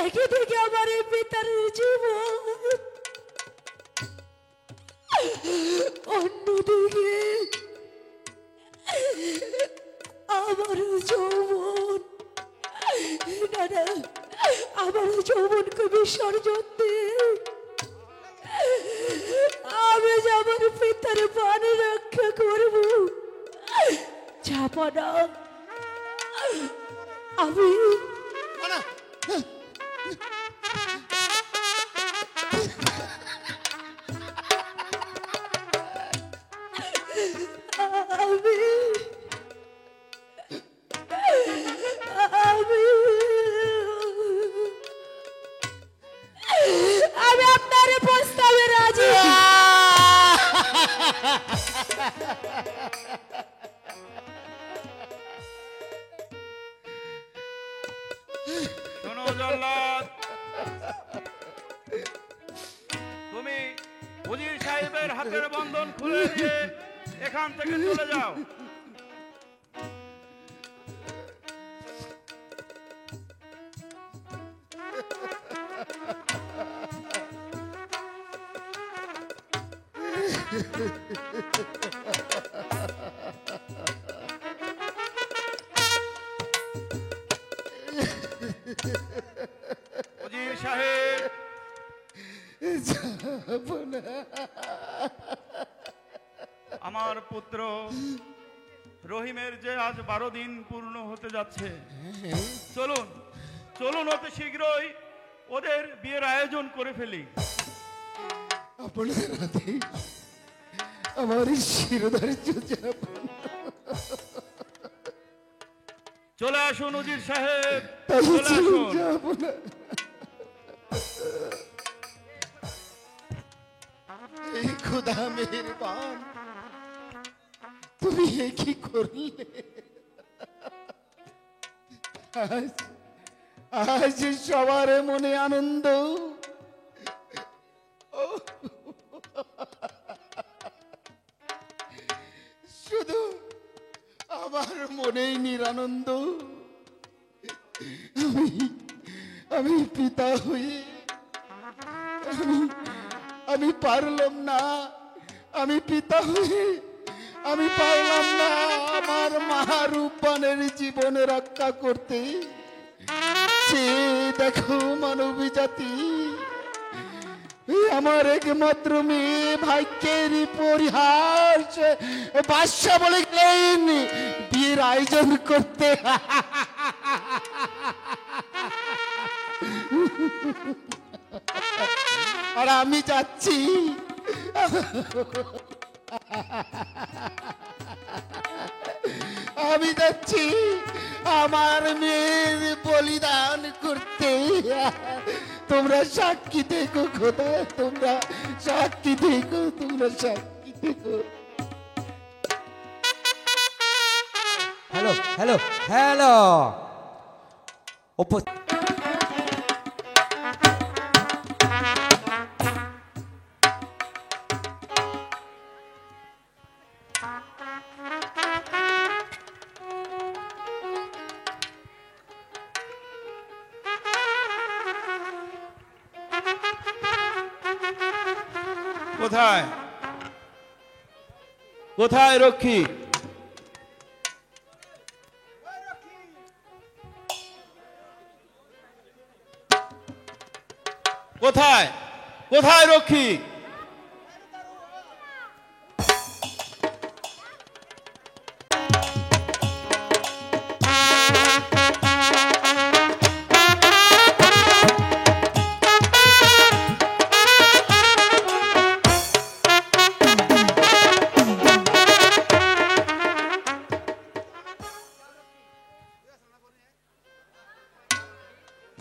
একে থেকে আমার এই পিতার জীবন অন্যদিকে আমার যৌবন, না না, আমার যৌবনকে বিসর্জন দিয়ে আমি যে আমার পিতার প্রাণ রক্ষা করব। ছাপানা, আমি আমি আমি আপনার প্রস্তাবে রাজি। শোনো জল্লাদ, তুমি উজির সাহেবের হাতের বন্ধন খুলে দিয়ে এখান থেকে চলে যাও। উজির সাহেব, আমার পুত্র রহিমের যে আজ 12 দিন পূর্ণ হতে যাচ্ছে, চলুন চলুন অতি শীঘ্রই ওদের বিয়ের আয়োজন করে ফেলি। আপনার হাতে আমার শিরোধার্য যাপন। চলে আসুন উজির সাহেব, তাই চলে আসুন। যাব না। এই খোদা মেহেরবান, তুমি এ কি করলে? আজ সবার মনে আনন্দ, শুধু আমার মনেই নিরানন্দ। আমি পিতা হয়ে আমি পারলাম না, আমি পিতা হয়ে আমি পারলাম না আমার মা রূপবানের জীবন রক্ষা করতে। সে দেখো মানবী জাতি, আমার একমাত্র মেয়ে ভাগ্যের পরিহাস বাদশা বলে গেলেন বিয়ের আয়োজন করতে। আর আমি যাচ্ছি, আমি যাচ্ছি আমার মেয়ের বলিদান করতে। তোমরা সাক্ষী দেখো খোদা, তোমরা সাক্ষী দেখো, তোমরা সাক্ষী দেখো। হ্যালো হ্যালো হ্যালো কোথায় কোথায় রক্ষী? কোথায় কোথায় রক্ষী?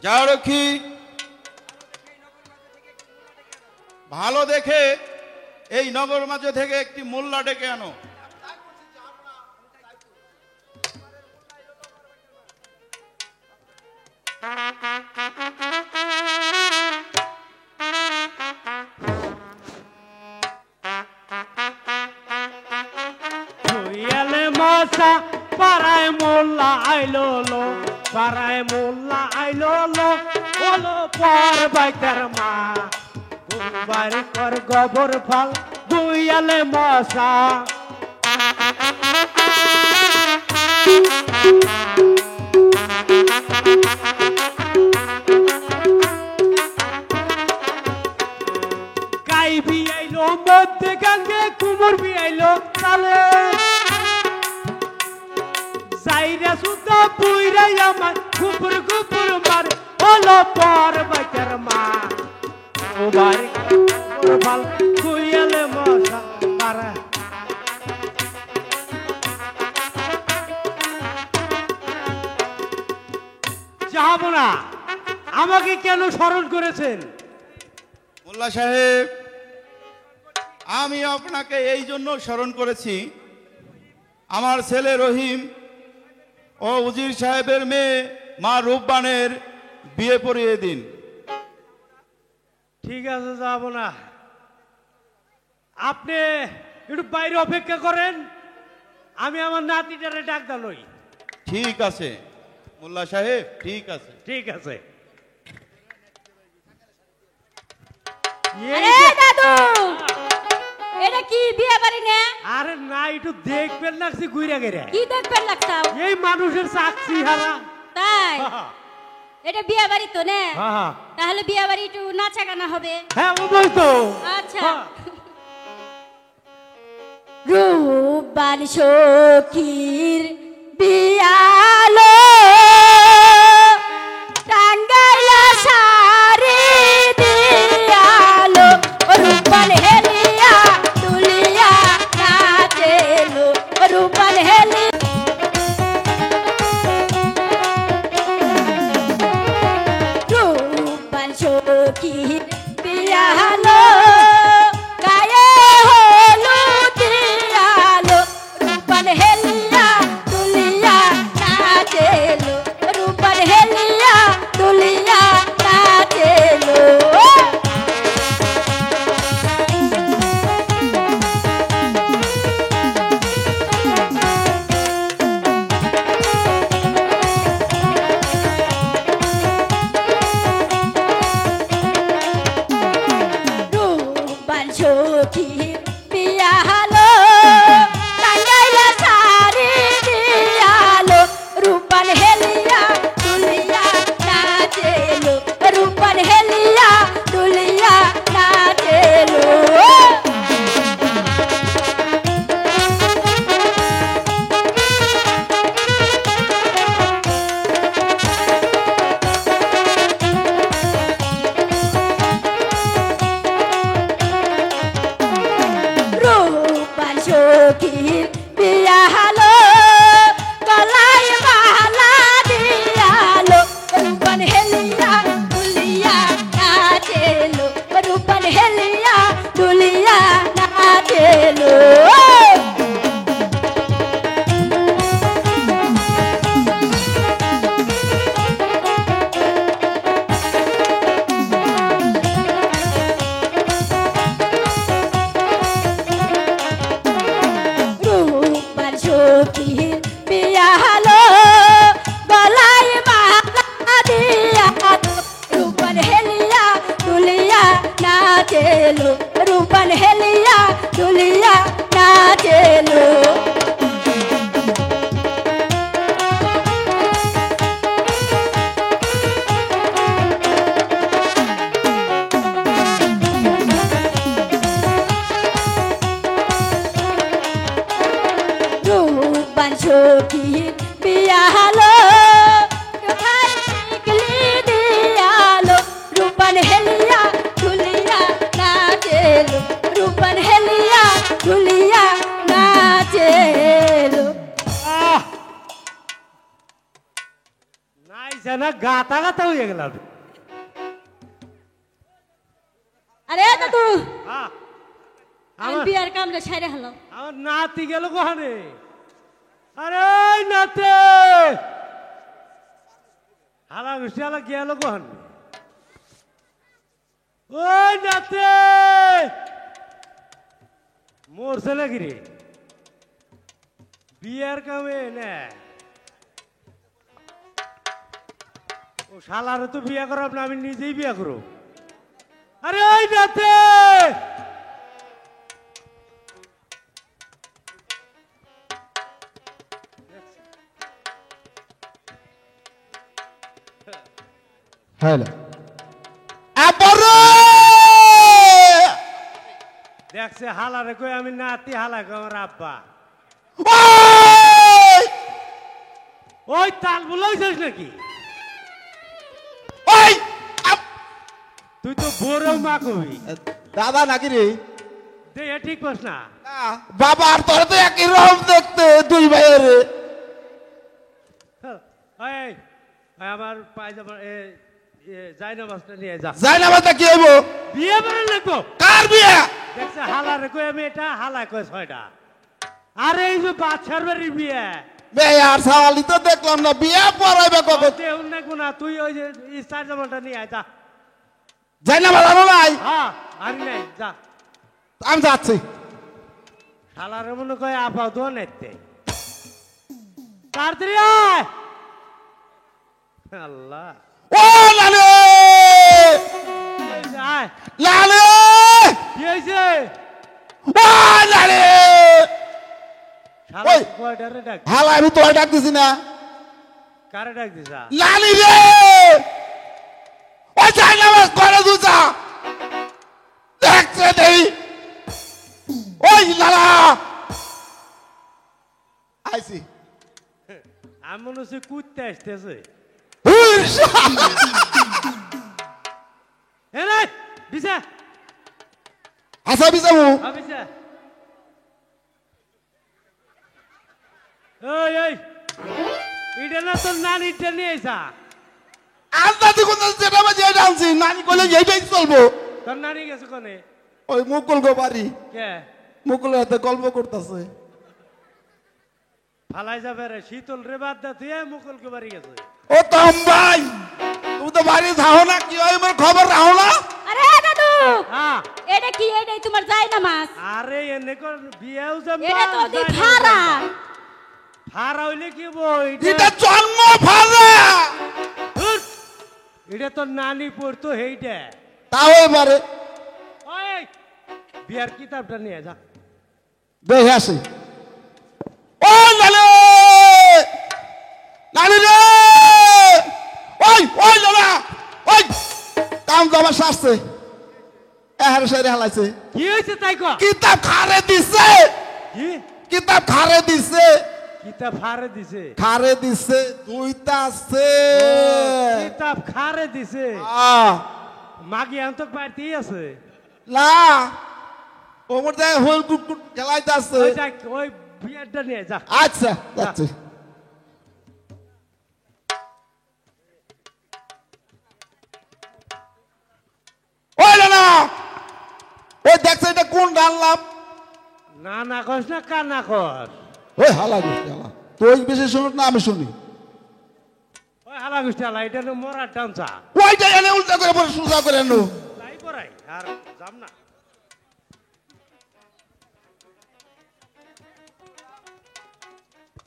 যাও রক্ষী, ভালো দেখে এই নগর মাঝে থেকে একটি মোল্লা ডেকে আনো। মশা পাড়ায় মোল্লা আইলো লো, পাড়ায় মোল্লা আইলো লো, ওলো পর বাইতের মা বাড়ি কর গোবর ফাল, দুই খুইয়ালে মশা কাই বি আইলো মধ্যে গাঙ্গে কুমোর বি আইলো তালে সাইরা সুতা পুইরাই আমার গুপুর গুপুর মার হলো পর বাচ্চার মা ও বাড়ি ভাল খুইয়ালে মশা মারা যাবো না আমাকে কেন স্মরণ করেছেন মোল্লা সাহেব, আমি আপনাকে এই জন্য স্মরণ করেছি, আমার ছেলে রহিম ও উজির সাহেবের মেয়ে মা রূপবানের বিয়ে পড়িয়ে দিন। ঠিক আছে যাবো না আপনি একটু বাইরে অপেক্ষা করেন আমি আমার নাতিটারে ডাক লই ঠিক আছে মোল্লা সাহেব, ঠিক আছে। ঠিক আছে আরে দাদু এটা কি বিয়ে বাড়ি না আরে না একটু দেখবেন লাগছে গুইরা গেরে কি দেখবেন লাগতাও এই মানুষের চাকরি হারা তাই এটা বিয়ে বাড়ি তো না হ্যাঁ তাহলে বিয়ে বাড়ি একটু নাচা গানা হবে হ্যাঁ ওই তো আচ্ছা হ্যাঁ। রূপবান সখীর বিয়ালো টাঙ্গাইলা সারি দিয়ালো রূপবান হেলিয়া তুলিয়া নাচেলো রূপবান হেলি রূপবান সখীর বিয়ালো গায়ে হলুদ দিয়ালো রূপবান হেলিয়া তুলিয়া নাচেলো রূপবান হেলিয়া তুলিয়া নাচেলো রূপবান সখীর বিয়া হলো টাঙ্গাইলা সারি দিয়ালো রূপবান হেলিয়া তুলিয়া নাচেলো রূপবান হেলিয়া তুলিয়া নাচেলো রূপবান সখীর বিয়া হলো গলায় মালা দিয়ালো রূপবান হেলিয়া তুলিয়া নাচেলো রূপবান হেলিয়া তুলিয়া নাচেলো রূপবান সখীর বিয়া হলো গলায় মালা দিয়ালো রূপবান হেলিয়া তুলিয়া নাচেলো রূপবান হেলিয়া তুলিয়া নাচেলো রূপবান সখীর বিয়া হলো কোথায় টিকলি দিয়ালো রূপবান হেলিয়া তুলিয়া নাচেলো রূপবান হেলিয়া তুলিয়া নাচেলো নাই জানা গাতা গাতা হয়ে গেল আরে দাদু হ্যাঁ আমি আমার বিয়ার কামটা ছাইরে হলো আমার নাতি গেল কোহানে আরে ওই নাতে হালা মিষ্টি হালা গেল কোহানে ওই নাতে মরছে নাকি রে বিয়ার কামে না ও শালারে তো বিয়া করাব না আমি নিজেই বিয়া করব আরে ওই নাতে হ্যালো আবারে দেখছে হালারে কই আমি নাতি হালা কই আমার আব্বা ওই ওই তাল বলাইছিস নাকি ওই তুই তো বড় মা কবি দাদা নাকি রে দে এ ঠিক বস না বাবা আর তোর তো একই রকম দেখতে দুই ভাইয়ের ওই ওই আমার পায়জামা যাই না মাস্টার নিয়ে যা যাই না বাতা কি হইব বিয়ে করে লাগবো কার বিয়ে দেখছে হালারে কই আমি এটা হালা কই ছয়টা আরে এই যে বাচ্চার বাড়ির বিয়ে বে আর সাওয়ালি তো দেখলাম না বিয়ে পড়াইবে কবে দেহ নাকবো না তুই ওই যে স্টার জামাটা নিয়ে আয় যা যাই না বাজানো নাই হ্যাঁ আনি নাই যা আমি যাচ্ছি হালারে মনে কয় আপা দো নেতে তাড়াতাড়ি আয় আল্লাহ ও লালে আয় লালে কি হয়েছে ও লালে শালা ওই। কয়টারে ডাক হালা আমি তোর ডাক দিছি না কারে ডাক দিছা লালি রে ওই যাই না বাস করে দুজা দেখছে দেই ওই লালা আইছি আমি মনে হচ্ছে কুত্তে আসতেছে হুরশা এ রে বিছা আসা বিসামু বিছা ওই ওই এটা না তোর নানিটা নিয়ে আইসা আন্দা দেখুন যেটা বাজে এটা আনছি নানি কইলে এইটাই চলবো তোর নানি গেছে কোনে ওই মুকুল গো বাড়ি কে মুকুলের হাতে গল্প করতেছে ফালাই যাবে রে শীতল রে বাদ দে তুই মুকুলকে বাড়ি গেছে ও তম ভাই তুমি তো বাড়ি যাও না কি হয় আমার খবর রাখো না আরে দাদু হ্যাঁ এটা কি এটাই তোমার যায় না মাছ আরে এনে কর বিয়েও যাবে এটা তো দি ফারা ফারা হইলে কি বই এটা জন্ম ফারা এটা তো নানি পড়তো হেইটা তাও এবারে ওই বিয়ার কিতাবটা নিয়ে যা দেখে আসি ও লালে লালি রে ওই লালা ওই কাম জমা শাস্তে এহারে সাইরে হালাইছে কি হয়েছে তাই কো কিতাব খারে দিছে কি কিতাব খারে দিছে কিতাব ফারে দিছে খারে দিছে দুইটা আছে কিতাব খারে দিছে আহ, মাগি আন্তক পাইতেই আছে না ওমর দেয় হোল কুট কুট খেলাইতে আছে ওই যাক ওই বিয়ারটা নিয়ে যা আচ্ছা যাচ্ছে ওই না ওই দেখছে এটা কোন ডানলাম না না কস না কানা কর ওই হালা গোষ্ঠী হালা তুই বেশি শুনুক না আমি শুনি ওই হালা গুষ্টি হালা এটা হলো মরার ডান্সা ওইটা এনে উল্টা করে পরে সোজা করে এনো তাই করাই আর যাম না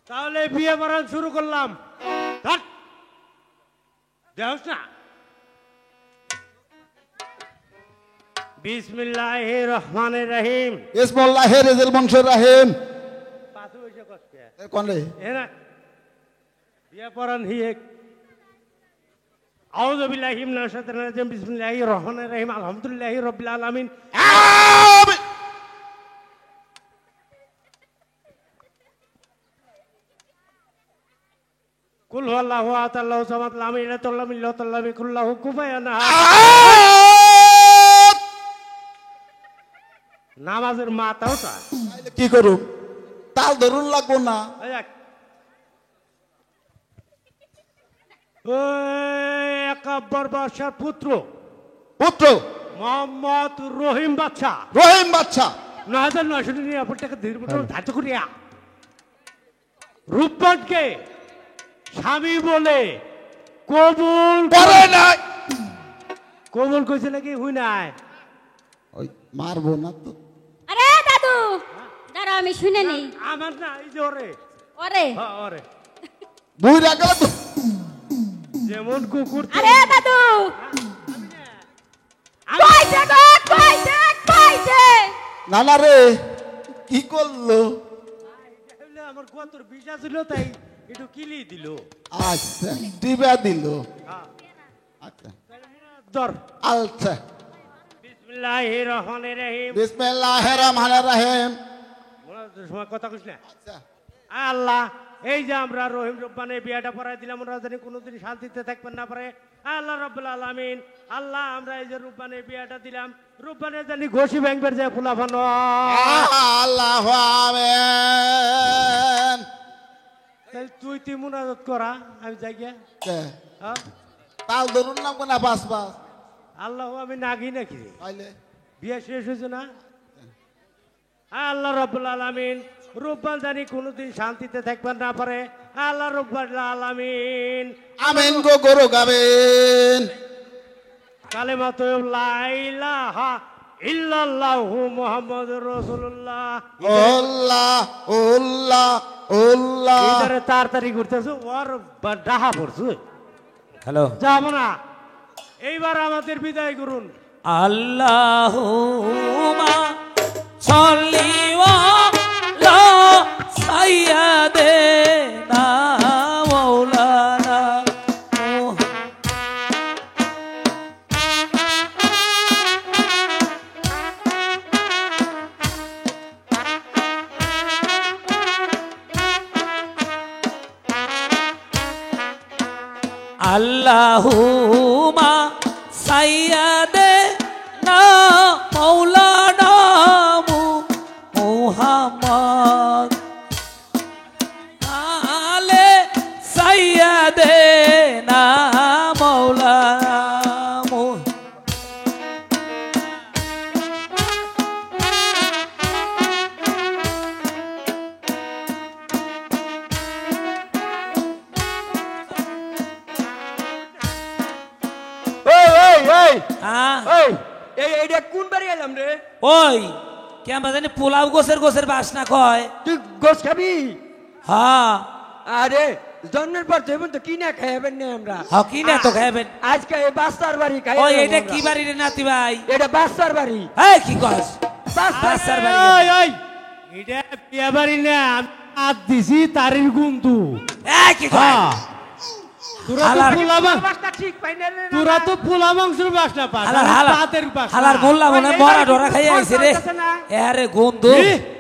তাহলে বিয়ে পড়ান শুরু করলাম দেখ না বিসমিল্লাহির রহমানির রহিম ইসমুল্লাহ রেজেল বংশের রাহিম পাশে বসে কষ্ট কোন রে এনা বিয়ে পড়ান হিয়েক আউযু বিল্লাহি মিনাশ শাইতানির রাজিম বিসমিল্লাহির রহমানির রহিম আলহামদুলিল্লাহি রাব্বিল আলামিন আমিন কুল হুয়াল্লাহু আহাদ আল্লাহু সামাদ লাম ইয়ালিদ ওয়া লাম ইউলাদ ওয়া লাম ইয়াকুল লাহু কুফুওয়ান আহাদ আহাদ! নামাজের মাথাও তা তাইলে কি করুম তাল ধরুন লাগবো না এই দেখ ওই একাব্বর বাদশার পুত্র পুত্র মোহাম্মদ রহিম বাদশা রহিম বাচ্চা ৯,৯৯৯ টাকা দীর্ঘ ধার্য করিয়া রূপবানকে স্বামী বলে কবুল পরে নাই কবুল কইছে নাকি হুই নাই ওই মারবো না তো আরে দাদু দাঁড়া আমি শুনে নেই আমার না এই যে ওরে ওরে হ্যাঁ ওরে বুই রাখা তো যেমন কুকুর আরে দাদু কইছে গো কইছে কইছে না না রে কি করলো আমার কত বিষা ছিল তাই একটু কিলি দিল আচ্ছা টিপা দিল হ্যাঁ আচ্ছা ধর আচ্ছা বিসমিল্লাহির রহমানির রহিম বিসমিল্লাহির রহমানির রহিম। সময় কথা কইস না আচ্ছা আল্লাহ এই যে আমরা রহিম রব্বানের বিয়াটা পড়াই দিলাম ওরা জানি কোনোদিন শান্তিতে থাকবেন না পারে আল্লাহ রাব্বুল আলামিন আল্লাহ আমরা এই যে রূপবানের বিয়াটা দিলাম রূপবানের জানি ঘষি ব্যাংকের যে ফুলাফানো আল্লাহু আমিন। তুই মুনাজাত করা আমি যাই গিয়া কে হ্যাঁ? তাল ধরুন না কোনা বাস বাস আল্লাহ আমি নাগি নাকি রে আইলে বিয়ে শেষ হয়েছে না আল্লাহ রাব্বুল আলামিন রূপবান জানি কোনোদিন শান্তিতে থাকবেন না পারে আল্লাহ রাব্বুল আলামিন আমিন গো গরু গাবেন। কালেমা তো লা ইলাহা ইল্লাল্লাহু মুহাম্মাদুর রাসূলুল্লাহ আল্লাহ আল্লাহ আল্লাহ। ইদারে তাড়াতাড়ি ঘুরতেছ ওর ডাহা পড়ছে হ্যালো যাব না এইবার আমাদের বিদায় করুন আল্লাহুম্মা সাল্লি আলা সাইয়্যিদিনা মাওলানা আল্লাহুম্মা সাইয়্যিদিনা মাওলানা মুহাম্মদ আলে সাইয়্যিদিনা মাওলানা এইটা কোন বাড়ি এলাম রে? ওই কেমন জানি পোলাও গোছের বাসনা কয় তুই গোস খাবি? হ্যাঁ আরে জন্মের পর তুই তো কিনা খাইবেন না আমরা। হকি না তো খাইবেন আজকে এই বাচ্চার বাড়ি খাই। ওই এটা কি বাড়ি রে নাতি ভাই? এটা বাচ্চার বাড়ি। এই কি কস বাচ্চার বাড়ি ওই ওই এটা বিয়া বাড়ি না আমি হাত দিছি তারির গুন্তু এই কি কয় ঠিক পাই না রে। তোরা তো পোলা মাংসের বাসনা পাস হাতের বাসনা হালার বললাম মনে মরা ডরা খাই আইছে রে আরে গন্ধ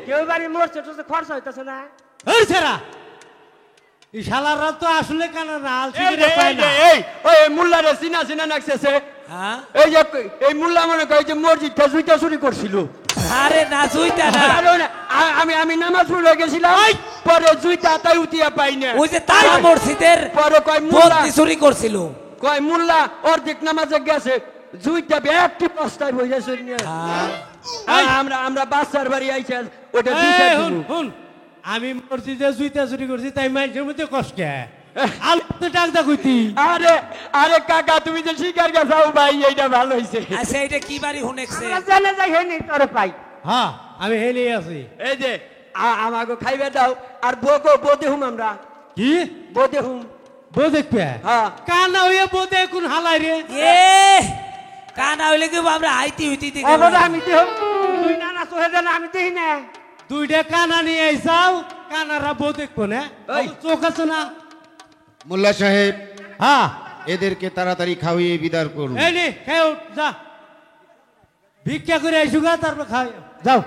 কেউ বাড়ি মরছে তো খরচ হইতাছে না। এই ছেড়া এই শালাররা তো আসলে কানা না আলসিকে পায় না এই ওই মোল্লারে চিনা চিনা নাকছে। হ্যাঁ এই যে এই মোল্লা মনে কয় যে মসজিদটা জুইটা চুরি করছিল। আরে না জুইতা না আমি নামাজ পড়ে গেছিলাম পরে জুইটা তাই উতিয়া পাই না। ওই যে তারা মসজিদের পরে কয় মোল্লা বন্দি চুরি করছিল কয় মোল্লা অর্ধেক নামাজে গেছে জুইটা একটি বস্তায় বই গেছে। আমরা বাচ্চার বাড়ি আইছে ওটা আমি মসজিদে জুইতা চুরি করছি তাই মানুষের মধ্যে কষ্ট আলু টাক দা কইতি আরে আরে কাকা তুমি যে শিকার গেছাও ভাই এইটা ভালো হইছে। আচ্ছা এটা কি বাড়ি হুনেছে জানে যাই হেনি তোরে পাই। হ্যাঁ আমি হেলেই আছি এই যে আমাকে খাইবে দাও আর বো দেহুম আমরা কি বো দেহুম বো দেখবে হ্যাঁ কানা হইয়া বো দে কোন হালাই রে এ কানা হইলে কি আমরা আইতি হইতি দেখি ওটা আমি দেহুম তুই না না সোহে জানা আমি দেই না। দুইটা কানা নিয়ে আইসাও কানারা বো দেখবো না ওই। চোখ আছে না মোল্লা সাহেব হ্যাঁ এদেরকে তাড়াতাড়ি খাওয়িয়ে বিদার করুন। এই নে খেয়ে উঠ, যা ভিক্ষা করে আইসুগা তারপর খাই যাও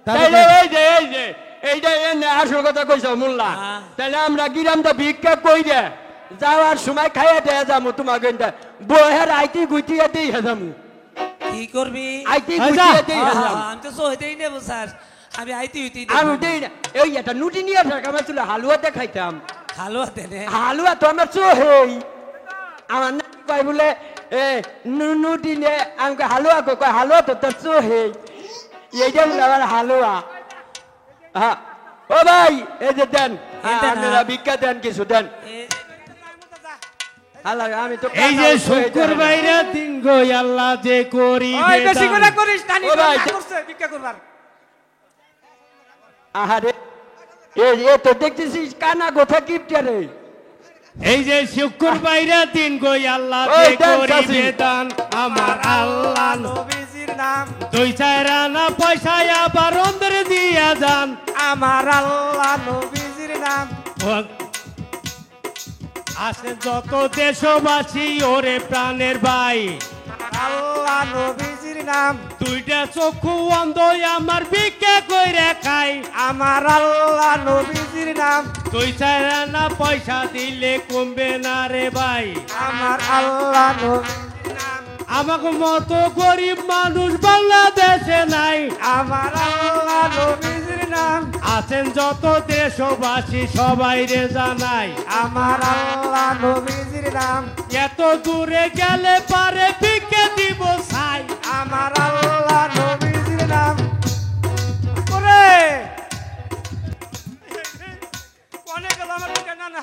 তাইলে এই যে এইটা এনে আসল কথা কইছো মোল্লা। তাহলে আমরা গিরামটা ভিক্ষা কই দে যাওয়ার সময় খাইয়া দেয়া যাবো তোমাকে বহের আইতি গুইতিয়া দেই যাবো। কি করবি আইতি গুইতিয়া দেই যাবো। আমি তো সইতেই নেব স্যার আমি আইতি হইতি আমি দেই না এই একটা নুটি নিয়ে থাকা আমার ছিল হালুয়াতে খাইতাম। হালুয়া দেনে হালুয়া তো আমার চোহেই আমার না কয় বলে এ নুটি নিয়ে আমাকে হালুয়া কয় হালুয়া তো তোর চোহেই এইটা বলে আমার হালুয়া। হ্যাঁ ও ভাই এই যে দেন আপনারা ভিক্ষা দেন কিছু দেন। আমি তো এই যে শুকুর বাইরা দিন গো আল্লাহ যে করি বেশি করে করিস টানি করছে ভিক্ষা করবার। আহারে এ তো দেখতেছিস কানা গোথা কিপটা রে। এই যে শুকুর বাইরা দিন গো আল্লাহ ওই যে দেন করি চাচি। বেদান আমার আল্লাহ নবীজির নাম দুই চার আনা পয়সা আবার অন্তরে দিয়া যান আমার আল্লাহ নবীজির নাম আছে যত দেশবাসী ওরে প্রাণের ভাই আল্লাহ নবীজির নাম দুইটা চক্ষু অন্ধ আমার ভিক্ষা কইরা খাই আমার আল্লাহ নবীজির নাম তুই চাই না পয়সা দিলে কমবে না রে ভাই আমার আল্লাহ নবীজির নাম আমাকে মতো গরিব মানুষ বাংলাদেশে নাই আমার আল্লাহ নবীজির নাম আছেন যত দেশবাসী সবাই রে জানাই আমার আল্লাহ নবীজির নাম এত দূরে গেলে পারে ভিক্ষা দিব ছাই আমার আল্লাহ নবীজির নাম ওরে কোনে গেল আমার ভিক্ষা না না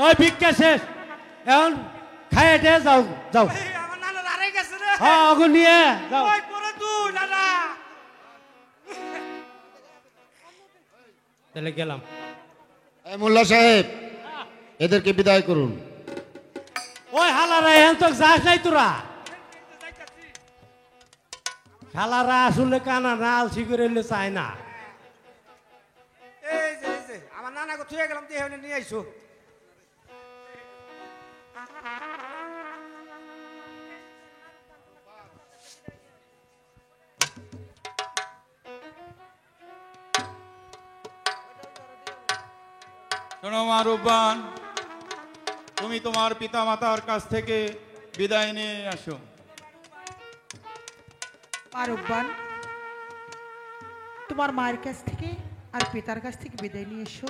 ওই ভিক্ষা শেষ এখন খাইয়ে দে যাও যাও আমার নানা হারে গেছে রে হ্যাঁ ওগো নিয়ে যাও ওই করে তুই নানা তাহলে গেলাম এই মোল্লা সাহেব এদেরকে বিদায় করুন। ওই হালারা এখন তো যাস নাই তোরা শালারা আসলে কানা না আলসি করে এলে চায় না এই যে আমার নানাকে থুয়ে গেলাম দিয়ে নিয়ে আইসো শোনো মা রূপবান, তুমি তোমার পিতা মাতার কাছ থেকে বিদায় নিয়ে আসো। মা রূপবান, তোমার মায়ের কাছ থেকে আর পিতার কাছ থেকে বিদায় নিয়ে এসো।